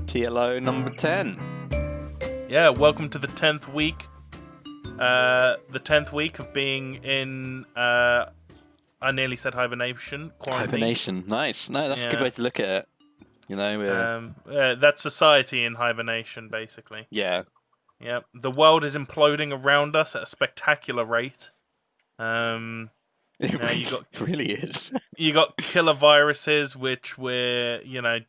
TLO number 10. Yeah, welcome to the 10th week. The 10th week of being in, I nearly said hibernation, quarantine. Hibernation, nice. No, that's a good way to look at it. You know, that's society in hibernation, basically. yeah. Yep. The world is imploding around us at a spectacular rate. It really is. You got killer viruses, which we're,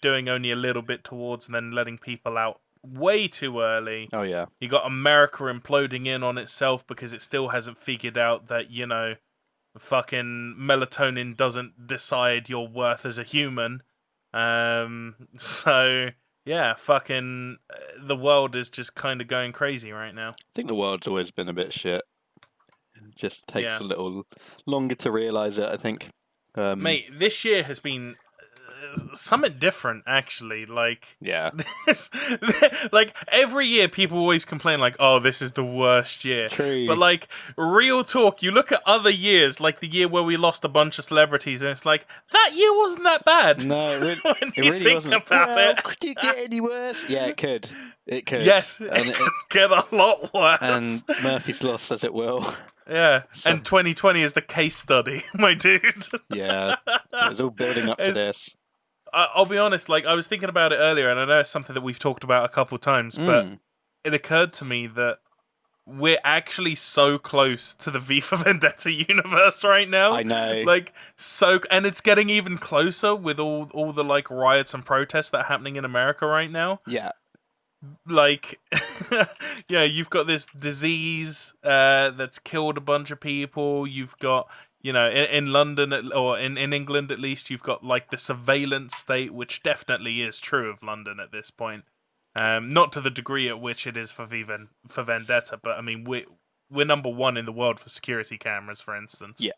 doing only a little bit towards and then letting people out way too early. Oh, yeah. You got America imploding in on itself because it still hasn't figured out that, fucking melatonin doesn't decide your worth as a human. So, yeah, fucking the world is just kind of going crazy right now. I think the world's always been a bit shit. It just takes a little longer to realise it, I think. Mate, this year has been something different, actually. Yeah. Like, every year people always complain, like, oh, this is the worst year. True. But, real talk, you look at other years, like the year where we lost a bunch of celebrities, and it's like, that year wasn't that bad. No, it really wasn't. About it. Could it get any worse? Yeah, it could. It could. Yes, it could get a lot worse. And Murphy's Law says it will. Yeah, and 2020 is the case study, my dude. Yeah, it was all building up to this. I'll be honest, I was thinking about it earlier, and I know it's something that we've talked about a couple times, but it occurred to me that we're actually so close to the V for Vendetta universe right now. I know. And it's getting even closer with all the, riots and protests that are happening in America right now. Yeah. Yeah, you've got this disease that's killed a bunch of people. You've got, in London, or in England at least, you've got, the surveillance state, which definitely is true of London at this point. Not to the degree at which it is for Vendetta, but, I mean, we're number one in the world for security cameras, for instance. Yeah.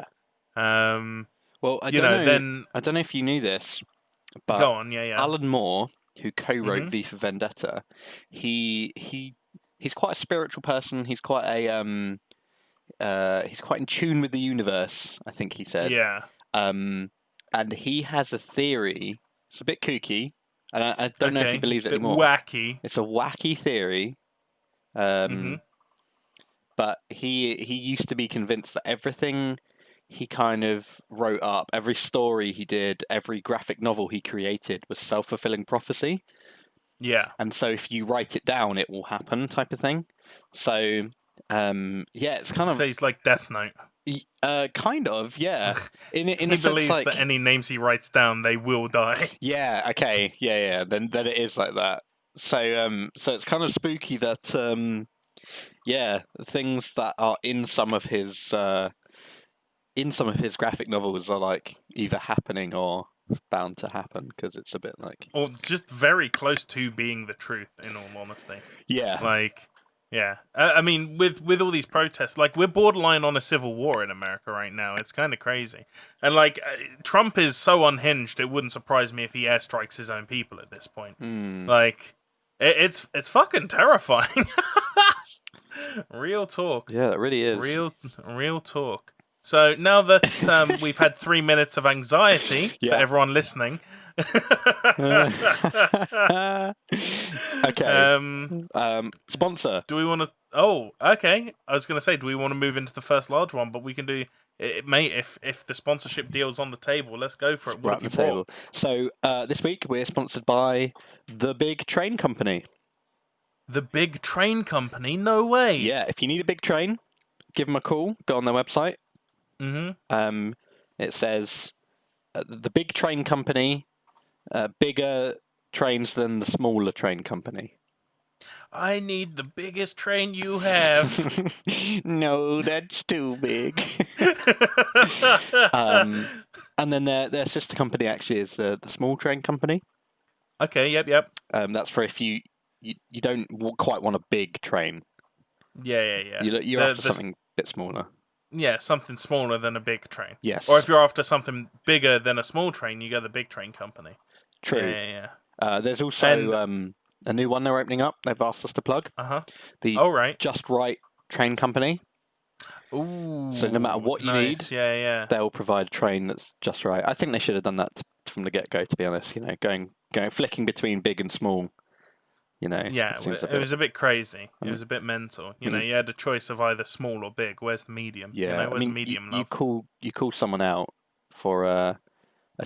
Well, I don't know if you knew this, but go on, yeah. Alan Moore, who co-wrote V for Vendetta, he's quite a spiritual person. He's quite he's quite in tune with the universe, I think he said. Yeah. And he has a theory. It's a bit kooky, and I don't know if he believes it anymore. Wacky. It's a wacky theory. But he used to be convinced that everything he kind of wrote up, every story he did, every graphic novel he created was self-fulfilling prophecy. Yeah. And so if you write it down, it will happen type of thing. So, it's kind of... So he's like Death Note. Kind of, yeah. In he a sense, believes that any names he writes down, they will die. Yeah, okay, yeah. Then it is like that. So it's kind of spooky that, things that are in some of his graphic novels are either happening or bound to happen, because it's a bit or just very close to being the truth, in all honesty. Yeah. Yeah. I mean, with all these protests, we're borderline on a civil war in America right now. It's kind of crazy. And Trump is so unhinged, it wouldn't surprise me if he airstrikes his own people at this point. It's fucking terrifying. Real talk. Yeah, it really is. Real talk. So now that we've had 3 minutes of anxiety for everyone listening. Okay. Sponsor. Do we want to... Oh, okay. I was going to say, do we want to move into the first large one? But we can do... Mate, if the sponsorship deal's on the table, let's go for it. What have you brought? So this week we're sponsored by The Big Train Company. The Big Train Company? No way. Yeah, if you need a big train, give them a call. Go on their website. Mm-hmm. It says The Big Train Company, bigger trains than the smaller train company. I need the biggest train you have. No, that's too big. And then their sister company actually is the Small Train Company. Okay, yep. That's for if you don't quite want a big train. Yeah. You're after something a bit smaller. Yeah, something smaller than a big train. Yes. Or if you're after something bigger than a small train, you go the Big Train Company. True. Yeah. There's also a new one they're opening up. They've asked us to plug. The Just Right Train Company. Ooh. So no matter what you need, they'll provide a train that's just right. I think they should have done that from the get-go, to be honest. Going flicking between big and small Yeah, it was a bit crazy. It was a bit mental. You had a choice of either small or big. Where's the medium? Yeah, where's the medium? You call someone out for a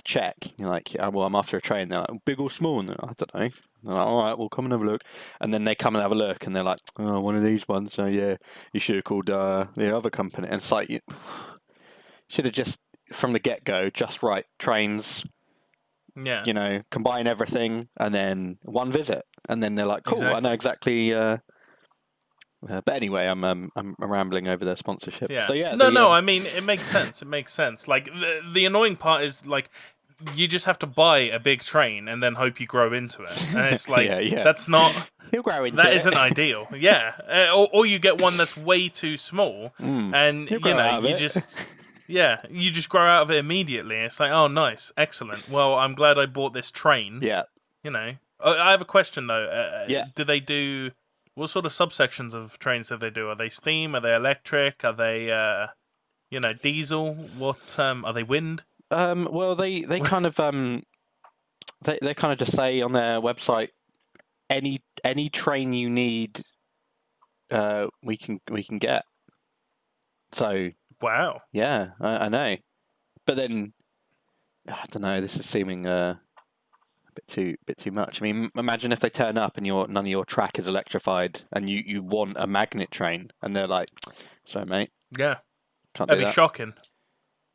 check. You're like, well, I'm after a train. They're like, big or small? And I don't know. They're like, all right, well, come and have a look. And then they come and have a look, and they're like, oh, one of these ones. So yeah, you should have called the other company. And it's like, you should have just from the get go just write trains. Yeah. Combine everything, and then one visit, and then they're like, cool, exactly. I know exactly. But anyway, I'm rambling over their sponsorship. Yeah. So yeah. No. I mean, it makes sense. It makes sense. Like the annoying part is like you just have to buy a big train and then hope you grow into it, and it's like that's not. You'll grow into that it. isn't ideal. Yeah. Or you get one that's way too small, and you just. Yeah, you just grow out of it immediately. It's like, oh, nice, excellent. Well, I'm glad I bought this train. Yeah. I have a question though. Yeah. Do they do? What sort of subsections of trains do they do? Are they steam? Are they electric? Are they, diesel? What are they? Wind? Well, they kind of they kind of just say on their website, any train you need, we can get. So. Wow. Yeah, I know. But then, I don't know. This is seeming a bit too much. I mean, imagine if they turn up and none of your track is electrified, and you want a magnet train, and they're like, "Sorry, mate." Yeah. Can't That'd do be that. shocking.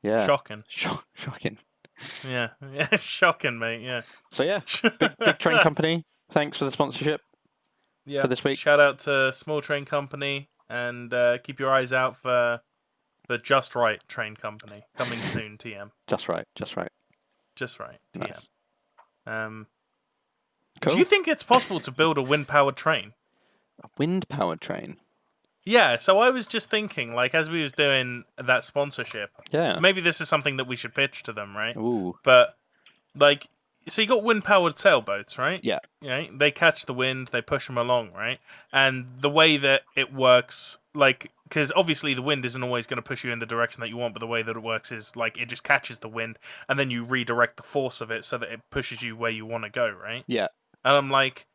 Yeah. Shocking. Shocking. Yeah. Shocking, mate. Yeah. So yeah, big train company. Thanks for the sponsorship. Yeah. For this week. Shout out to Small Train Company, and keep your eyes out for the Just Right Train Company coming soon. TM. Just right. TM. Nice. Cool. Do you think it's possible to build a wind-powered train? A wind-powered train? Yeah, so I was just thinking, like, as we was doing that sponsorship, maybe this is something that we should pitch to them, right? Ooh. But, like, so you got wind-powered sailboats, right? Yeah. They catch the wind, they push them along, right? And the way that it works, like, because obviously the wind isn't always going to push you in the direction that you want, but the way that it works is, like, it just catches the wind, and then you redirect the force of it so that it pushes you where you want to go, right? Yeah. And I'm like,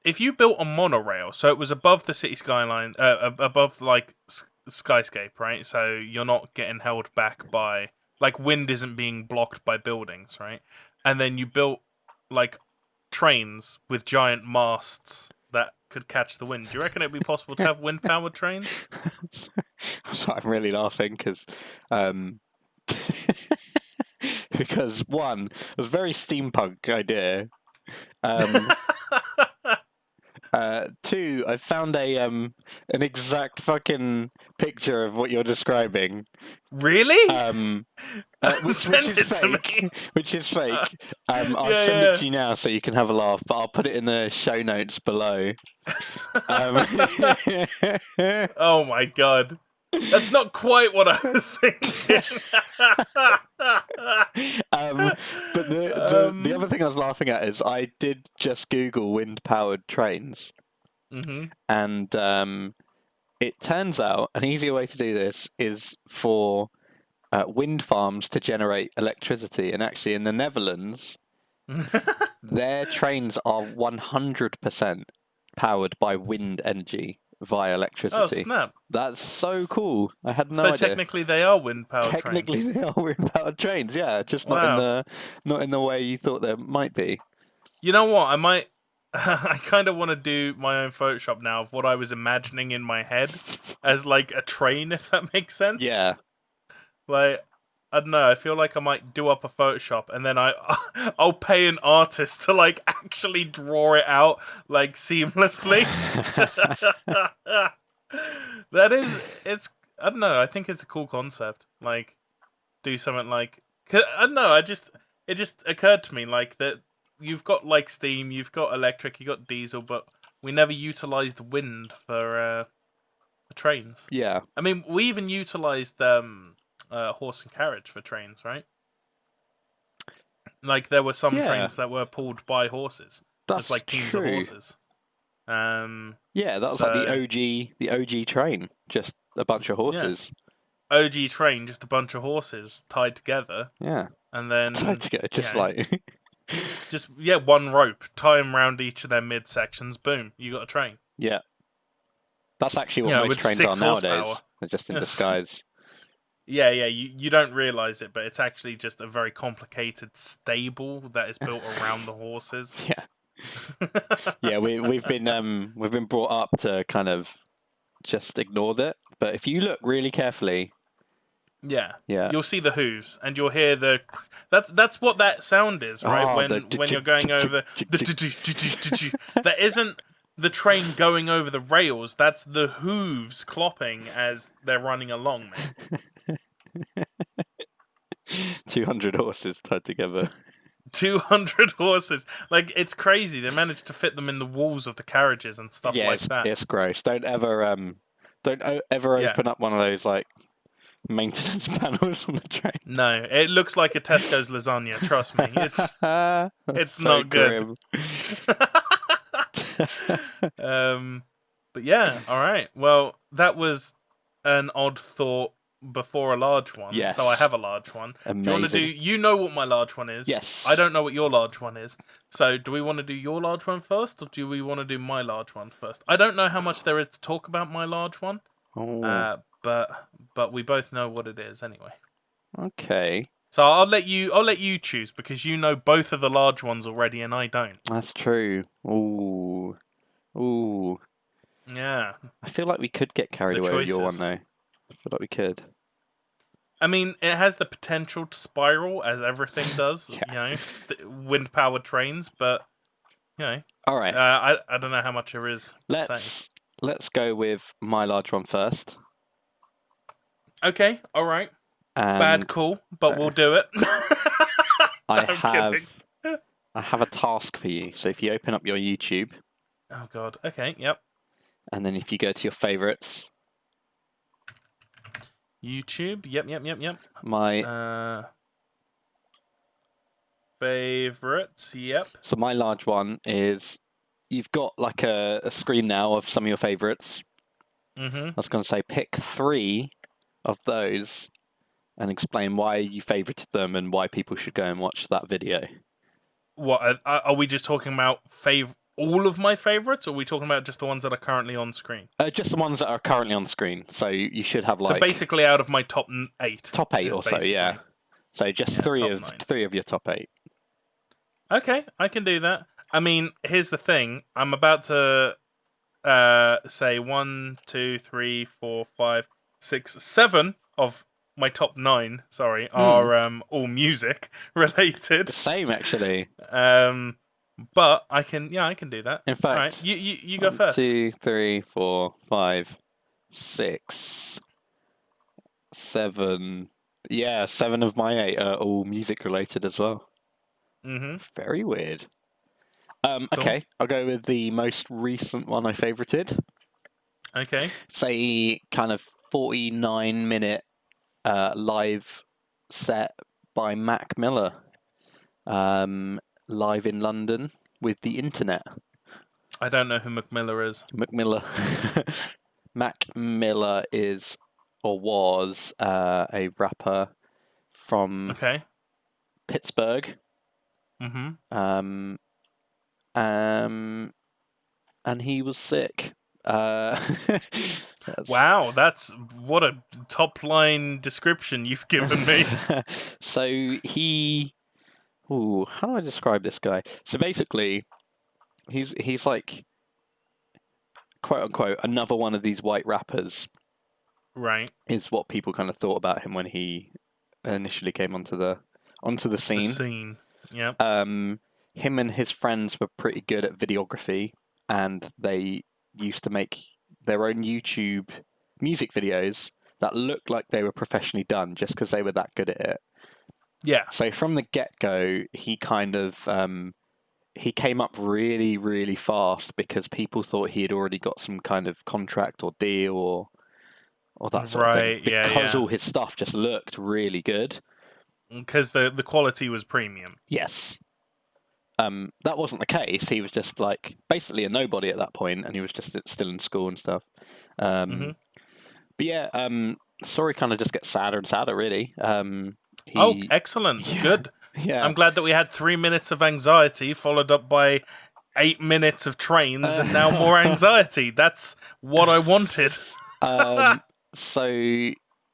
if you built a monorail, so it was above the city skyline, above, like, skyscape, right? So you're not getting held back by, like, wind isn't being blocked by buildings, right? And then you built, like, trains with giant masts that could catch the wind. Do you reckon it'd be possible to have wind-powered trains? So I'm really laughing because one, it was a very steampunk idea. Two, I found an exact fucking picture of what you're describing. Really? Which is fake. Which is fake. I'll send it to you now so you can have a laugh, but I'll put it in the show notes below. Oh my god. That's not quite what I was thinking. But the other thing I was laughing at is I did just Google wind-powered trains. Mm-hmm. And it turns out an easier way to do this is for wind farms to generate electricity. And actually in the Netherlands, their trains are 100% powered by wind energy via electricity. Oh, snap. That's so cool. I had no idea. So technically they are wind-powered trains. Technically they are wind-powered trains, yeah. Just not in the way you thought there might be. You know what? I kind of want to do my own Photoshop now of what I was imagining in my head as, like, a train, if that makes sense. Yeah. Like, I don't know, I feel like I might do up a Photoshop and then I'll pay an artist to, like, actually draw it out, like, seamlessly. I don't know, I think it's a cool concept. Like, do something like, I don't know, it just occurred to me, like, that you've got, like, steam, you've got electric, you've got diesel, but we never utilised wind for trains. Yeah. I mean, we even utilised horse and carriage for trains, right? Like, there were some trains that were pulled by horses. That's just like teams true. of horses. Yeah, that was like the OG train, just a bunch of horses. Yeah. OG train, just a bunch of horses tied together. Yeah. And then Tied together, just like... Just one rope, tie them around each of their midsections. Boom, you got a train. Yeah, that's actually what most with trains are 6 horsepower. nowadays. They're just in disguise. Yeah. You don't realize it, but it's actually just a very complicated stable that is built around the horses. Yeah, yeah. We've been brought up to kind of just ignore it, but if you look really carefully, yeah, yeah, you'll see the hooves, and you'll hear the. That's what that sound is, right? When you're going over. That isn't the train going over the rails. That's the hooves clopping as they're running along, mate. 200 horses tied together. 200 horses. Like, it's crazy. They managed to fit them in the walls of the carriages and stuff like that. It's gross. Don't ever open up one of those like maintenance panels on the train. No, it looks like a Tesco's lasagna. Trust me, it's so not good. But yeah, all right. Well, that was an odd thought before a large one. Yes. So I have a large one. Amazing. Do you want to do? You know what my large one is. Yes. I don't know what your large one is. So do we want to do your large one first, or do we want to do my large one first? I don't know how much there is to talk about my large one. Oh. But we both know what it is anyway. Okay. So I'll let you choose because you know both of the large ones already and I don't. That's true. Ooh. Yeah. I feel like we could get carried away with your one though. I feel like we could. I mean, it has the potential to spiral as everything does. Yeah. Wind-powered trains, but All right. I don't know how much there is. Let's go with my large one first. Okay. All right. And bad call, but we'll do it. I have a task for you. So if you open up your YouTube. Oh God. Okay. Yep. And then if you go to your favorites. YouTube. Yep. My favorites. Yep. So my large one is you've got like a screen now of some of your favorites. Mm-hmm. I was going to say pick 3 of those and explain why you favorited them and why people should go and watch that video. What are we just talking about? All of my favorites, or are we talking about just the ones that are currently on screen? Just the ones that are currently on screen. So you should have like. So basically, out of my top 8. Top 8 or so, yeah. So just 3 of your top 8. Okay, I can do that. I mean, here's the thing. I'm about to say 1, 2, 3, 4, 5, 6, 7 of my top 9. Sorry, are all music related. Same actually. But I can do that. In fact, right, you go first. 2, 3, 4, 5, 6, 7. Yeah, 7 of my 8 are all music related as well. Mm-hmm. Very weird. Cool. Okay, I'll go with the most recent one I favorited. Okay. Say kind of 49-minute live set by Mac Miller. Live in London with the internet. I don't know who Mac Miller is. Mac Miller is or was a rapper from Pittsburgh. Mm-hmm. And he was sick. Wow, that's what a top line description you've given me. So how do I describe this guy? So basically, he's like, quote unquote, another one of these white rappers. Right. Is what people kind of thought about him when he initially came onto the scene. The scene. Yep. Him and his friends were pretty good at videography, and they used to make their own YouTube music videos that looked like they were professionally done just because they were that good at it. Yeah. So from the get-go, he kind of he came up really, really fast because people thought he had already got some kind of contract or deal or that sort of thing. Because all his stuff just looked really good. Because the quality was premium. Yes. That wasn't the case. He was just like basically a nobody at that point, and he was just still in school and stuff. But yeah, story kind of just gets sadder and sadder, really. Oh, excellent! Good. Yeah. I'm glad that we had 3 minutes of anxiety followed up by 8 minutes of trains and now more anxiety. That's what I wanted. So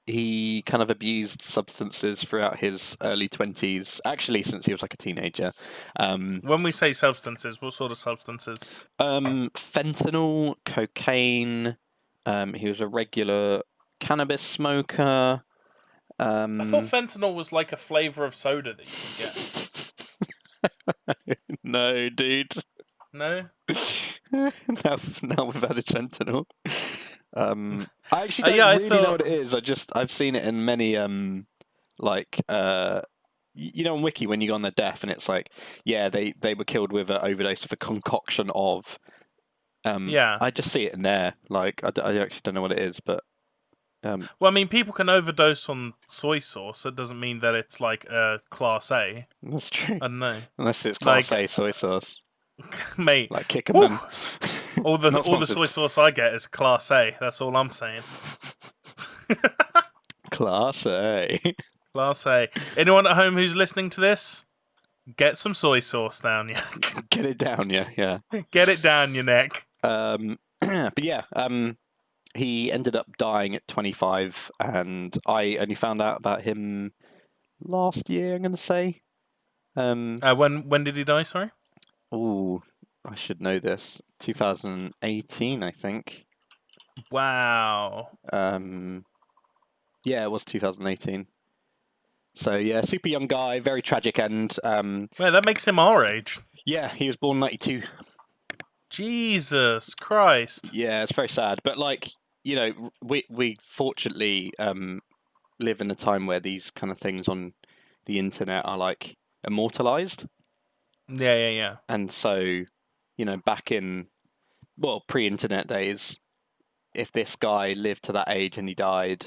he kind of abused substances throughout his early 20s, actually since he was like a teenager. When we say substances, what sort of substances? Fentanyl, cocaine. He was a regular cannabis smoker. I thought fentanyl was like a flavour of soda that you can get. No, dude. No? now we've added fentanyl. I actually don't really know what it is. I've seen it in many on Wiki when you go on the death and it's like, yeah, they were killed with an overdose of a concoction of. I just see it in there. Like I actually don't know what it is, but. Well, I mean, people can overdose on soy sauce. It doesn't mean that it's like Class A. That's true. I don't know. Unless it's Class A soy sauce. Mate. Like Kickerman. all the soy sauce I get is Class A. That's all I'm saying. Class A. Class A. Anyone at home who's listening to this, get some soy sauce down your neck. Get it down, yeah. Get it down your neck. But yeah, he ended up dying at 25, and I only found out about him last year, I'm going to say. When did he die, sorry? Oh, I should know this. 2018, I think. Wow. Yeah, it was 2018. So yeah, super young guy, very tragic end. That makes him our age. Yeah, he was born 92. Jesus Christ. Yeah, it's very sad. But like, you know, we fortunately live in a time where these kind of things on the internet are like immortalized. Yeah. And so, you know, back in, pre-internet days, if this guy lived to that age and he died,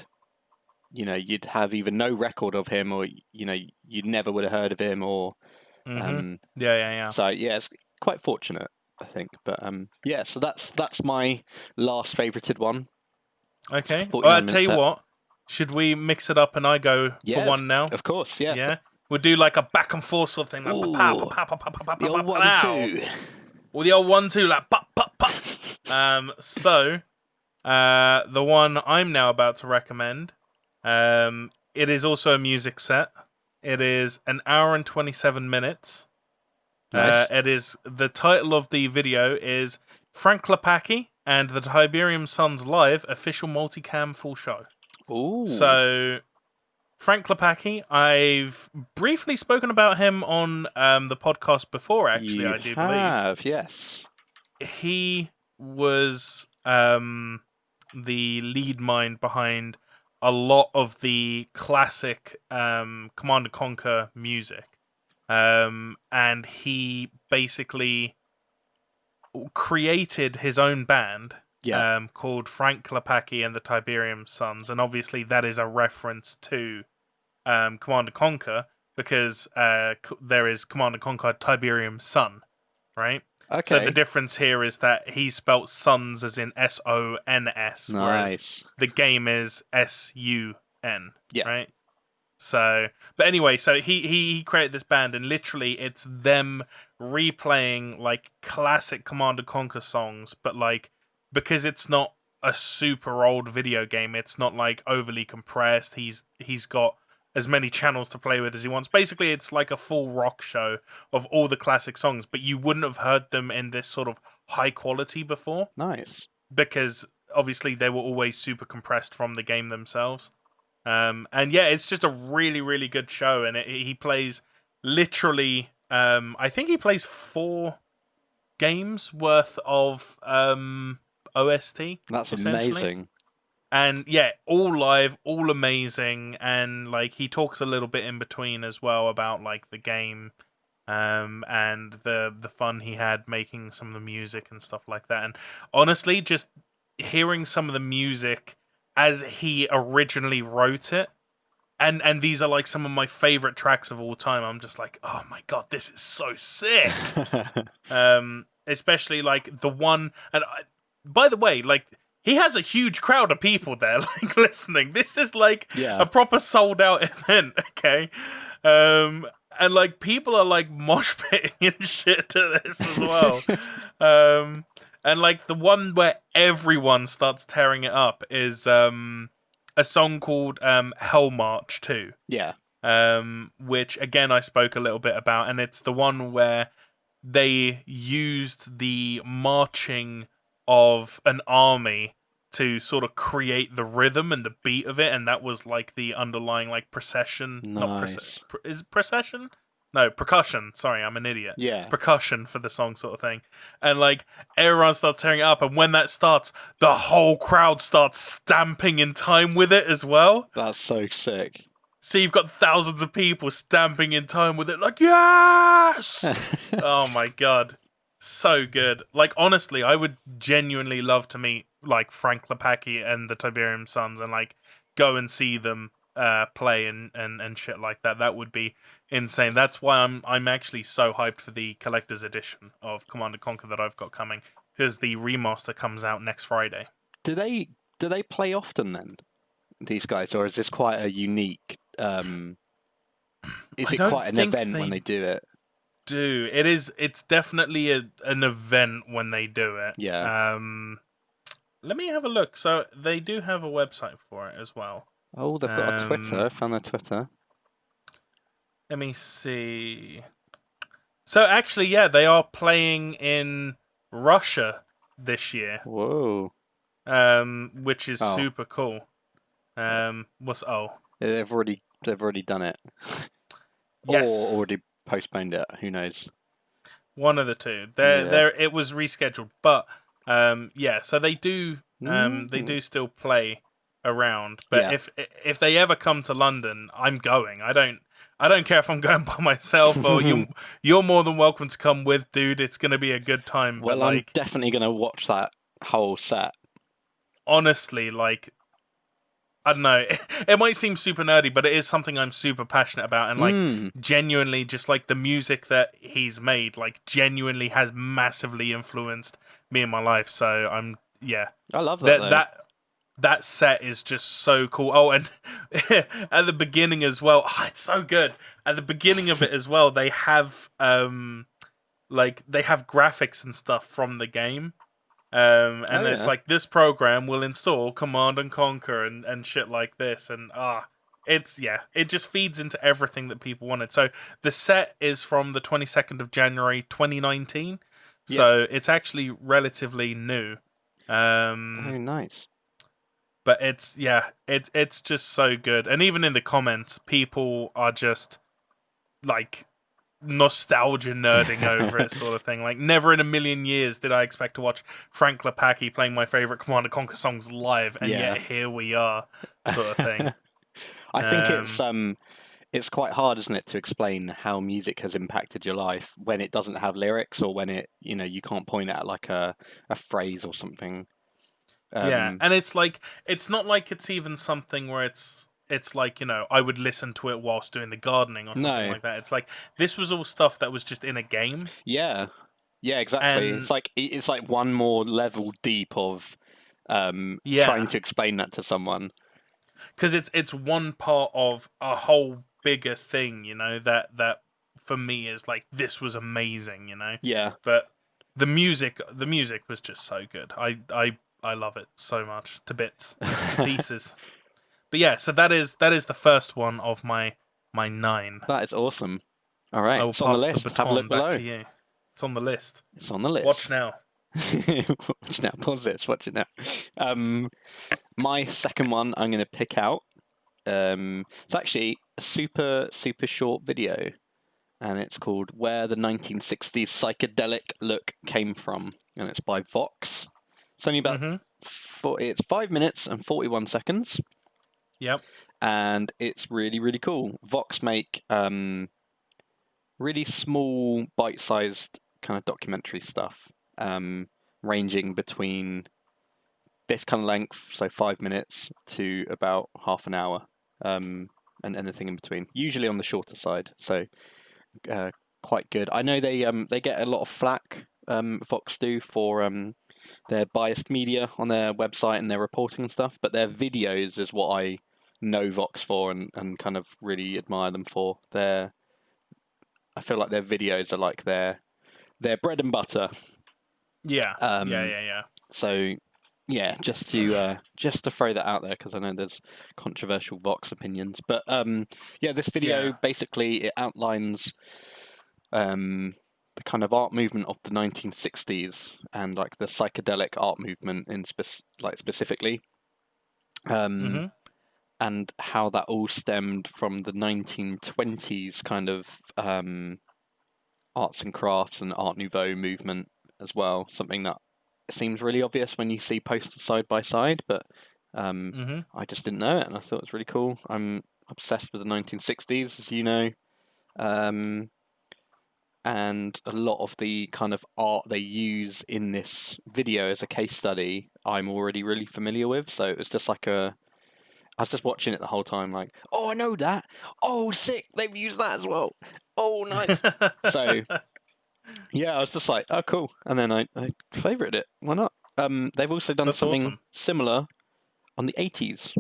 you know, you'd have either no record of him or, you know, you never would have heard of him or... Yeah. So, yeah, it's quite fortunate, I think. But, yeah, so that's my last favorited one. Okay. Well, I'll tell you what. Should we mix it up and I go for one now? Of course, yeah. Yeah? We'll do like a back and forth sort of thing. Like the old 1-2. Or the old 1-2, like pop, pop, pop. So, the one I'm now about to recommend, it is also a music set. It is 1 hour and 27 minutes. Nice. It is, the title of the video is Frank Klepacki and the Tiberian Sons Live official multicam full show. Ooh. So, Frank Klepacki, I've briefly spoken about him on the podcast before, actually, I do believe. Yes. He was the lead mind behind a lot of the classic Command & Conquer music. And he basically created his own band called Frank Klepacki and the Tiberian Sons. And obviously that is a reference to Command & Conquer because there is Command & Conquer Tiberium Sun, right? Okay. So the difference here is that he spelt sons as in SONS, whereas the game is SUN, right? So, but anyway, so he created this band, and literally it's them replaying like classic Command & Conquer songs, but like because it's not a super old video game, it's not like overly compressed. He's got as many channels to play with as he wants. Basically, it's like a full rock show of all the classic songs, but you wouldn't have heard them in this sort of high quality before. Nice. Because obviously they were always super compressed from the game themselves. And yeah, it's just a really, really good show. And he plays literally, I think he plays 4 games worth of OST. That's amazing. And yeah, all live, all amazing, and like he talks a little bit in between as well about like the game, and the fun he had making some of the music and stuff like that. And honestly, just hearing some of the music as he originally wrote it, and these are like some of my favorite tracks of all time. I'm just like, oh my god, this is so sick. Especially like the one, and by the way, like. He has a huge crowd of people there, like, listening. This is, like, a proper sold-out event, okay? And like people are like mosh pitting and shit to this as well. And like the one where everyone starts tearing it up is a song called Hell March 2. Yeah. Which again I spoke a little bit about, and it's the one where they used the marching of an army to sort of create the rhythm and the beat of it, and that was like the underlying like procession. Nice. Is it procession? No, percussion. Sorry, I'm an idiot. Yeah. Percussion for the song, sort of thing. And like everyone starts tearing it up, and when that starts, the whole crowd starts stamping in time with it as well. That's so sick. So you've got thousands of people stamping in time with it, like, yes! Oh my god. So good. Like, honestly, I would genuinely love to meet, like, Frank Klepacki and the Tiberian Sons and, like, go and see them play and shit like that. That would be insane. That's why I'm actually so hyped for the collector's edition of Command & Conquer that I've got coming, because the remaster comes out next Friday. Do they play often then, these guys, or is this quite a unique? Is it quite an event when they do it? It's definitely an event when they do it. Yeah. Let me have a look. So they do have a website for it as well. Oh, they've got a Twitter. I found their Twitter. Let me see. So actually, yeah, they are playing in Russia this year. Whoa. Which is super cool. They've already done it. Yes. Or already postponed it. Who knows? One of the two. It was rescheduled, but so they do still play around. But if they ever come to London, I'm going. I don't care if I'm going by myself or you're more than welcome to come with, dude. It's gonna be a good time. Well, I'm definitely gonna watch that whole set. Honestly, like, I don't know. It might seem super nerdy, but it is something I'm super passionate about, and like genuinely, just like the music that he's made, like genuinely has massively influenced me in my life. So I love that. That set is just so cool. Oh, and at the beginning as well, it's so good. At the beginning of it as well, they have graphics and stuff from the game. It's like, this program will install Command and Conquer and shit like this, and it just feeds into everything that people wanted. So the set is from the 22nd of January 2019, so it's actually relatively new. Very nice. But it's just so good, and even in the comments, people are just like nostalgia nerding over it, sort of thing. Like, never in a million years did I expect to watch Frank Klepacki playing my favorite Command & Conquer songs live, and yet here we are, sort of thing. I think it's quite hard, isn't it, to explain how music has impacted your life when it doesn't have lyrics, or when it, you can't point at like a phrase or something. And it's like, it's not like it's even something where it's like, I would listen to it whilst doing the gardening or something like that. It's like, this was all stuff that was just in a game. Yeah, exactly. And it's like one more level deep of trying to explain that to someone. Because it's one part of a whole bigger thing, that for me is like, this was amazing, Yeah. But the music was just so good. I love it so much, to bits, to pieces. But yeah, so that is the first one of my 9. That is awesome. All right, I will it's on the pass list. the baton Have a look below. back to you. It's on the list. It's on the list. Watch now. Watch now. Pause this. Watch it now. My second one I'm going to pick out. It's actually a super short video, and it's called "Where the 1960s Psychedelic Look Came From," and it's by Vox. It's only about it's 5 minutes and 41 seconds. Yep. And it's really, really cool. Vox make really small, bite-sized kind of documentary stuff, ranging between this kind of length, so 5 minutes, to about half an hour, and anything in between. Usually on the shorter side, so quite good. I know they get a lot of flack, Vox do, for their biased media on their website and their reporting and stuff, but their videos is what I know Vox for and kind of really admire them for. I feel like their videos are like their bread and butter. Yeah. Um, Yeah. So, yeah, just to throw that out there because I know there's controversial Vox opinions, but yeah, this video basically it outlines the kind of art movement of the 1960s and like the psychedelic art movement in specifically, and how that all stemmed from the 1920s kind of arts and crafts and Art Nouveau movement as well. Something that seems really obvious when you see posters side by side, but I just didn't know it, and I thought it was really cool. I'm obsessed with the 1960s, as you know, and a lot of the kind of art they use in this video as a case study, I'm already really familiar with. So it was just like I was just watching it the whole time, like, oh, I know that. Oh, sick! They've used that as well. Oh, nice. So yeah, I was just like, oh, cool. And then I favorited it. Why not? They've also done That's something awesome. similar on the 80s,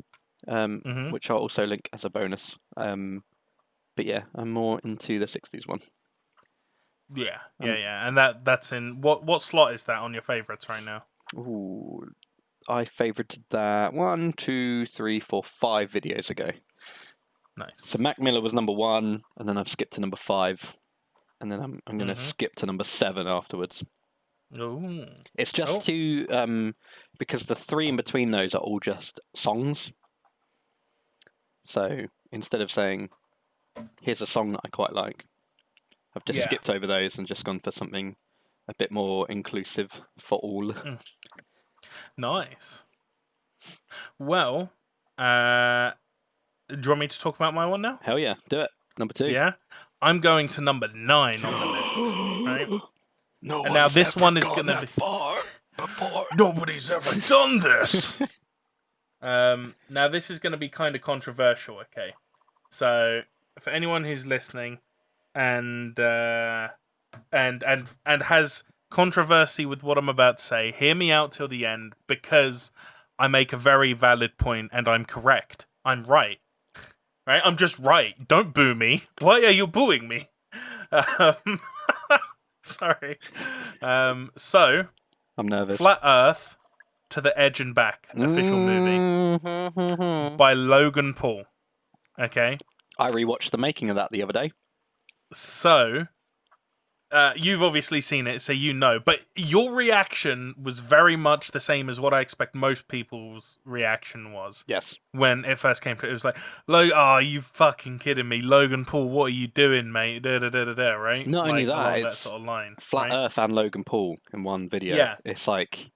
which I'll also link as a bonus. But yeah, I'm more into the 60s one. Yeah. And that's in what slot is that on your favorites right now? Ooh, I favorited that 1, 2, 3, 4, 5 videos ago. Nice. So Mac Miller was number 1, and then I've skipped to number 5, and then I'm going to skip to number 7 afterwards. Ooh. It's just because the 3 in between those are all just songs. So instead of saying, here's a song that I quite like, I've just skipped over those and just gone for something a bit more inclusive for all. Nice. Well, do you want me to talk about my one now? Hell yeah, do it. Number 2. Yeah. I'm going to number 9 on the list. Right? No and now this one is going to be far before. Nobody's ever done this. Now this is going to be kind of controversial. Okay, so for anyone who's listening and has controversy with what I'm about to say, hear me out till the end because I make a very valid point and I'm correct. I'm right. Right? I'm just right. Don't boo me. Why are you booing me? Sorry. So I'm nervous. Flat Earth to the Edge and Back, an official movie by Logan Paul. Okay. I rewatched the making of that the other day. So, you've obviously seen it, so you know. But your reaction was very much the same as what I expect most people's reaction was. Yes. When it first came to it, it was like, oh, you fucking kidding me. Logan Paul, what are you doing, mate? Right? Not only that, that it's sort of line. Flat Earth and Logan Paul in one video. Yeah. It's like,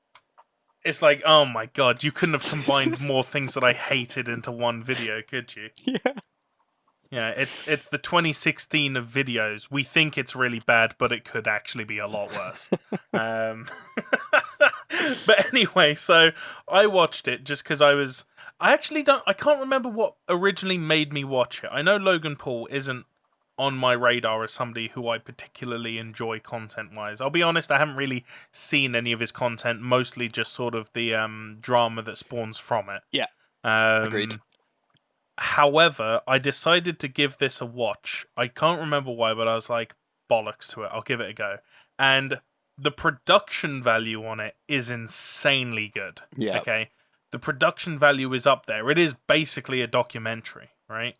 oh my god, you couldn't have combined more things that I hated into one video, could you? Yeah. Yeah, it's the 2016 of videos. We think it's really bad, but it could actually be a lot worse. But anyway, so I watched it just because I can't remember what originally made me watch it. I know Logan Paul isn't on my radar as somebody who I particularly enjoy content-wise. I'll be honest, I haven't really seen any of his content, mostly just sort of the drama that spawns from it. Yeah, agreed. However, I decided to give this a watch. I can't remember why, but I was like, bollocks to it. I'll give it a go. And the production value on it is insanely good. Yeah. Okay? The production value is up there. It is basically a documentary, right?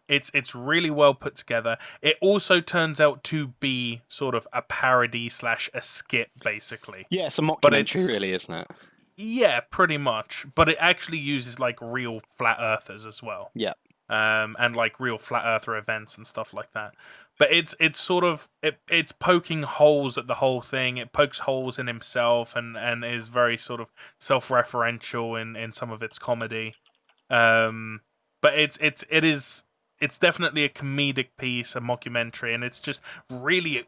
It's really well put together. It also turns out to be sort of a parody / a skit, basically. Yeah, it's a mockumentary, really, isn't it? Yeah, pretty much. But it actually uses like real flat earthers as well. Yeah. And like real flat earther events and stuff like that. But it's sort of it's poking holes at the whole thing. It pokes holes in himself and is very sort of self-referential in some of its comedy. But it's definitely a comedic piece, a mockumentary, and it's just really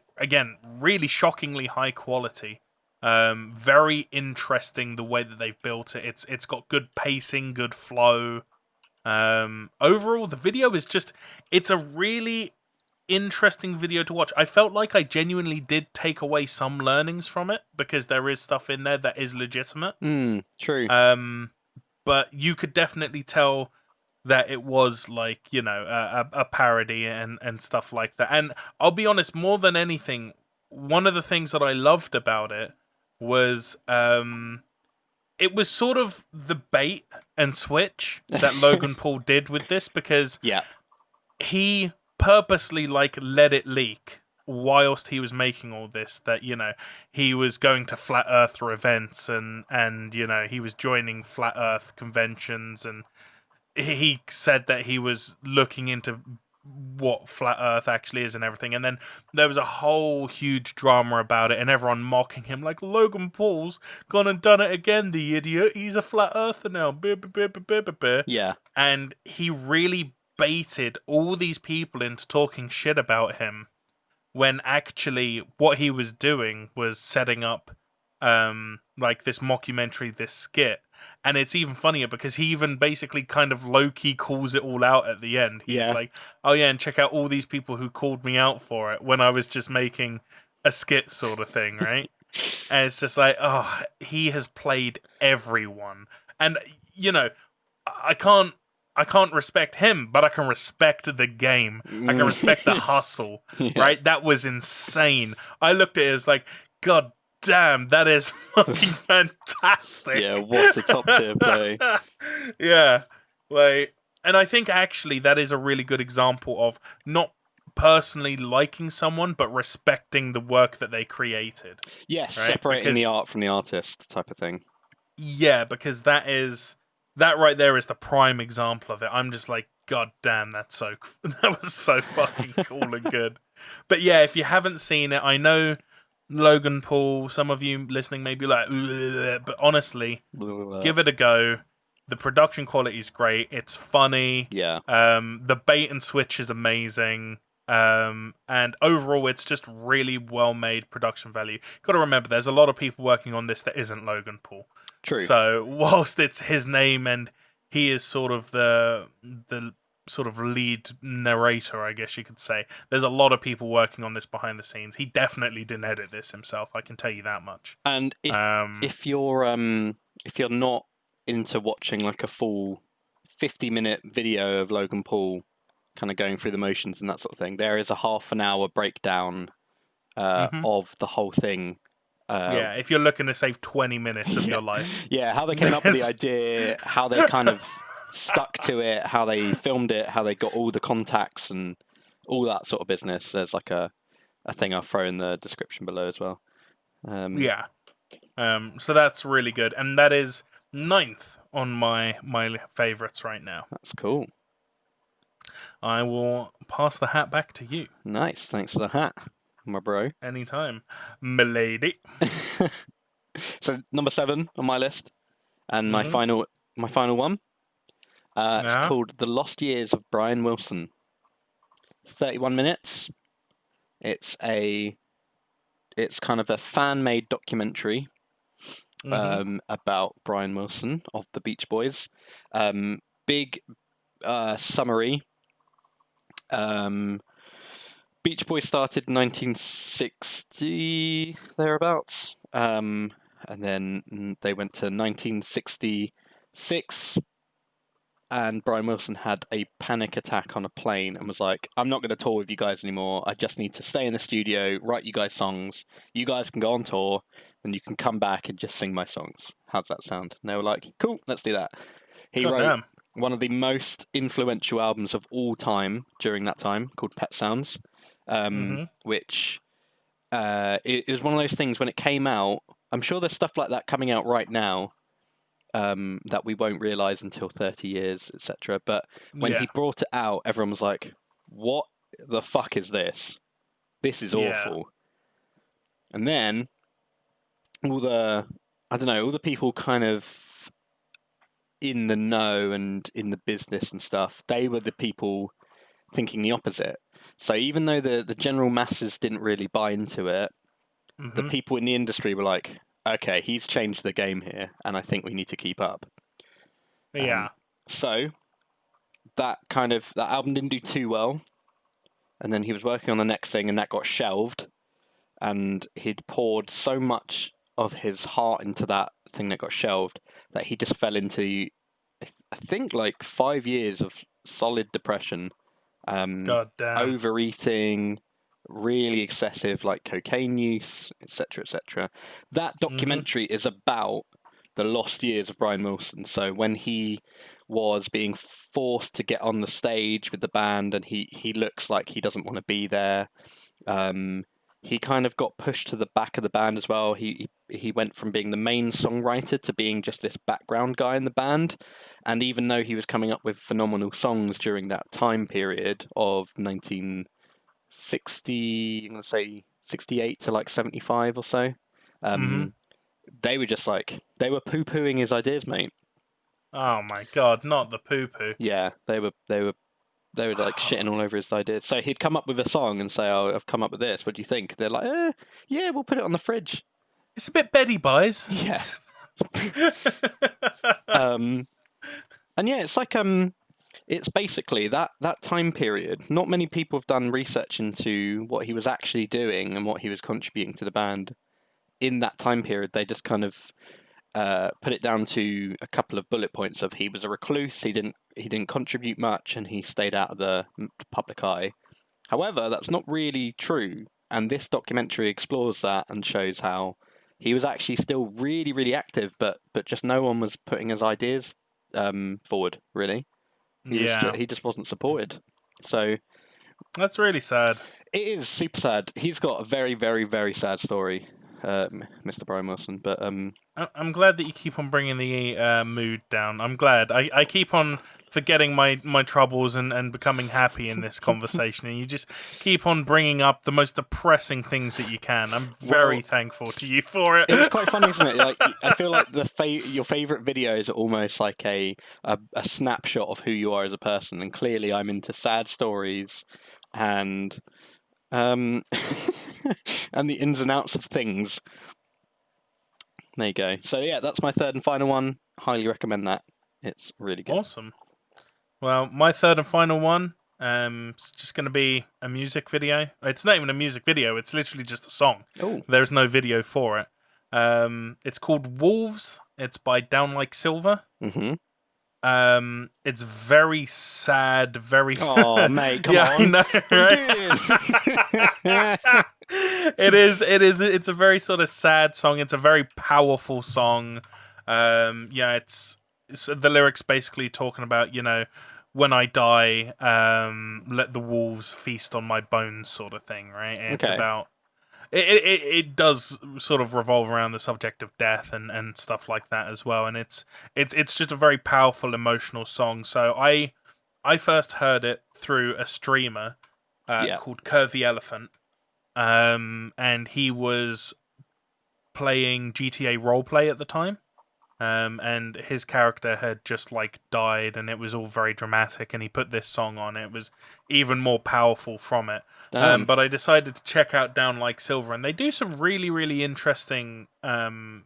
shockingly high quality. Very interesting the way that they've built it. It's got good pacing, good flow. Overall, the video is it's a really interesting video to watch. I felt like I genuinely did take away some learnings from it because there is stuff in there that is legitimate. True. But you could definitely tell that it was like, you know, a parody and stuff like that. And I'll be honest, more than anything, one of the things that I loved about it was it was sort of the bait and switch that Logan Paul did with this, because Yeah. he purposely like let it leak whilst he was making all this, that, you know, he was going to flat earther events and you know, he was joining flat earth conventions, and he said that he was looking into what flat earth actually is and everything. And then there was a whole huge drama about it, and everyone mocking him like, Logan Paul's gone and done it again, the idiot, he's a flat earther now. Yeah. And he really baited all these people into talking shit about him, when actually what he was doing was setting up like this mockumentary, this skit. And it's even funnier because he even basically kind of low-key calls it all out at the end. He's like, oh yeah, and check out all these people who called me out for it when I was just making a skit sort of thing, right? And it's just like, oh, he has played everyone. And, you know, I can't respect him, but I can respect the game. I can respect the hustle, right? That was insane. I looked at it as like, God damn, that is fucking fantastic. Yeah, what a top tier play. Yeah, like, and I think actually that is a really good example of not personally liking someone, but respecting the work that they created. Yes, right? separating the art from the artist type of thing. Yeah, because that right there is the prime example of it. I'm just like, God damn, that was so fucking cool and good. But yeah, if you haven't seen it, I know Logan Paul, some of you listening may be like, but honestly, give it a go. The production quality is great. It's funny. Yeah. The bait and switch is amazing. And overall, it's just really well-made production value. Got to remember, there's a lot of people working on this that isn't Logan Paul. True. So whilst it's his name and he is sort of the sort of lead narrator, I guess you could say, there's a lot of people working on this behind the scenes. He definitely didn't edit this himself, I can tell you that much. And if you're not into watching like a full 50-minute video of Logan Paul kind of going through the motions and that sort of thing, there is a half an hour breakdown of the whole thing. Yeah, if you're looking to save 20 minutes of your life. Yeah, how they came up with the idea, how they kind of stuck to it, how they filmed it, how they got all the contacts and all that sort of business. There's like a thing I'll throw in the description below as well. Yeah. So that's really good. And that is 9th on my favourites right now. That's cool. I will pass the hat back to you. Nice, thanks for the hat, my bro. Anytime, milady. So number 7 on my list, and my final one. It's called The Lost Years of Brian Wilson. 31 minutes. It's kind of a fan-made documentary about Brian Wilson of the Beach Boys. Big summary. Beach Boys started in 1960, thereabouts. And then they went to 1966. And Brian Wilson had a panic attack on a plane and was like, I'm not going to tour with you guys anymore. I just need to stay in the studio, write you guys songs. You guys can go on tour, and you can come back and just sing my songs. How's that sound? And they were like, cool, let's do that. He wrote one of the most influential albums of all time during that time, called Pet Sounds, which it was one of those things when it came out. I'm sure there's stuff like that coming out right now, that we won't realise until 30 years, etc. But when he brought it out, everyone was like, what the fuck is this? This is awful. And then all the people kind of in the know and in the business and stuff, they were the people thinking the opposite. So even though the general masses didn't really buy into it, the people in the industry were like, okay, he's changed the game here, and I think we need to keep up. Yeah. So that album didn't do too well, and then he was working on the next thing, and that got shelved, and he'd poured so much of his heart into that thing that got shelved that he just fell into I think like 5 years of solid depression, God damn. overeating, really excessive like cocaine use, etc., etc. That documentary is about the lost years of Brian Wilson. So when he was being forced to get on the stage with the band, and he looks like he doesn't want to be there. He kind of got pushed to the back of the band as well. He went from being the main songwriter to being just this background guy in the band. And even though he was coming up with phenomenal songs during that time period of 1960, I'm going to say 68 to like 75 or so, they were just like, they were poo-pooing his ideas, mate. Oh my God, not the poo-poo. Yeah, they were like shitting all over his ideas. So he'd come up with a song and say, "Oh, I've come up with this. What do you think?" They're like, "Yeah, we'll put it on the fridge." It's a bit Betty Buys. Yeah. And yeah, it's like it's basically that time period. Not many people have done research into what he was actually doing and what he was contributing to the band in that time period. They just kind of put it down to a couple of bullet points of he was a recluse, he didn't contribute much, and he stayed out of the public eye. However, that's not really true, and this documentary explores that and shows how he was actually still really, really active, but just no one was putting his ideas forward, really. He just wasn't supported. So that's really sad. It is super sad. He's got a very, very, very sad story, Mr. Brian Wilson, but I'm glad that you keep on bringing the mood down. I'm glad. I keep on forgetting my troubles and becoming happy in this conversation, and you just keep on bringing up the most depressing things that you can. I'm very thankful to you for it. It's quite funny, isn't it? Like, I feel like your favorite videos are almost like a snapshot of who you are as a person, and clearly I'm into sad stories and and the ins and outs of things. There you go. So yeah, that's my third and final one. Highly recommend that. It's really good. Awesome. Well, my third and final one, it's just going to be a music video. It's not even a music video. It's literally just a song. Oh. There's no video for it. It's called Wolves. It's by Down Like Silver. Mm-hmm. It's very sad, very... Oh, mate, come on. I know, right? It's a very sort of sad song. It's a very powerful song. It's the lyrics basically talking about, when I die, let the wolves feast on my bones, sort of thing, right? And it's about... It does sort of revolve around the subject of death and stuff like that as well, and it's just a very powerful, emotional song. So I first heard it through a streamer called Curvy Elephant, and he was playing GTA roleplay at the time, and his character had just died, and it was all very dramatic, and he put this song on. It was even more powerful from it. But I decided to check out Down Like Silver, and they do some really, really interesting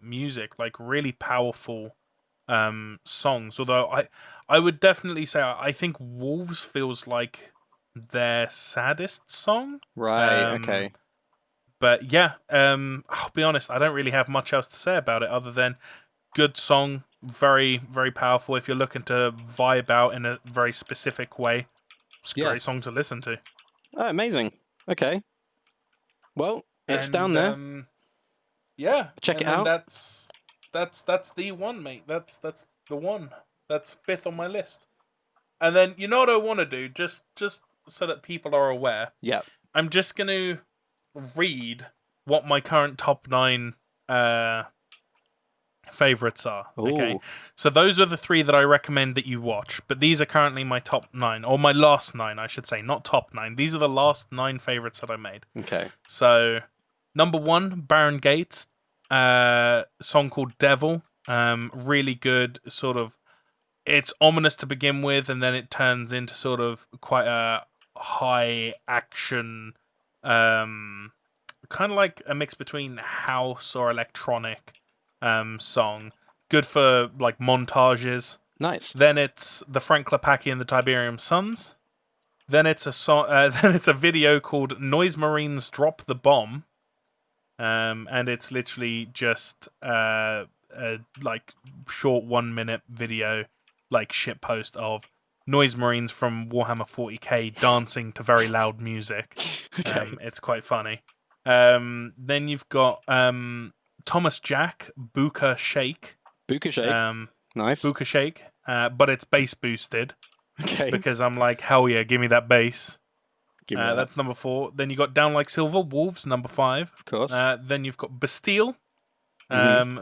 music, really powerful songs. Although I would definitely say I think Wolves feels like their saddest song. Right, okay. But yeah, I'll be honest, I don't really have much else to say about it other than good song, very, very powerful. If you're looking to vibe out in a very specific way, it's a great song to listen to. Oh, amazing. Okay. Well, it's down there. Check it out. That's the one, mate. That's the one. That's fifth on my list. And then you know what I want to do, just so that people are aware. Yeah. I'm just gonna read what my current top 9 favorites are. Ooh. Okay, so those are the 3 that I recommend that you watch, but these are currently my top 9, or my last 9 I should say, not top 9. These are the last 9 favorites that I made. Okay, so number 1, Baron Gates, song called Devil. Really good, sort of, it's ominous to begin with, and then it turns into sort of quite a high action, kind of like a mix between house or electronic song. Good for montages. Nice. Then it's the Frank Klepacki and the Tiberian Sons. Then it's a song. Then it's a video called "Noise Marines Drop the Bomb," and it's literally just a short 1-minute video like shitpost of noise marines from Warhammer 40k dancing to very loud music. Okay. It's quite funny. Then you've got Thomas Jack Buka Shake. Buka Shake. Nice. Buka Shake, but it's bass boosted. Okay. Because I'm like, hell yeah, give me that bass. Give me that. That's number 4. Then you got Down Like Silver, Wolves, number 5. Of course. Then you've got Bastille,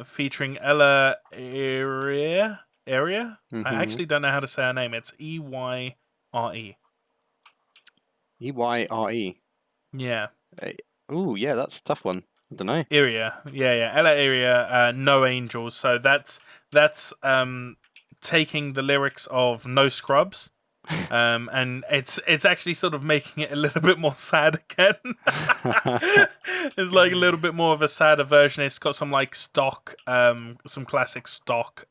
featuring Ella Area. Mm-hmm. I actually don't know how to say her name. It's Eyre. Eyre. Yeah. Ooh, yeah, that's a tough one. I don't know. Area. Yeah. Ella Area, No Angels. So that's taking the lyrics of No Scrubs. And it's actually sort of making it a little bit more sad again. It's like a little bit more of a sadder version. It's got some like stock, some classic stock,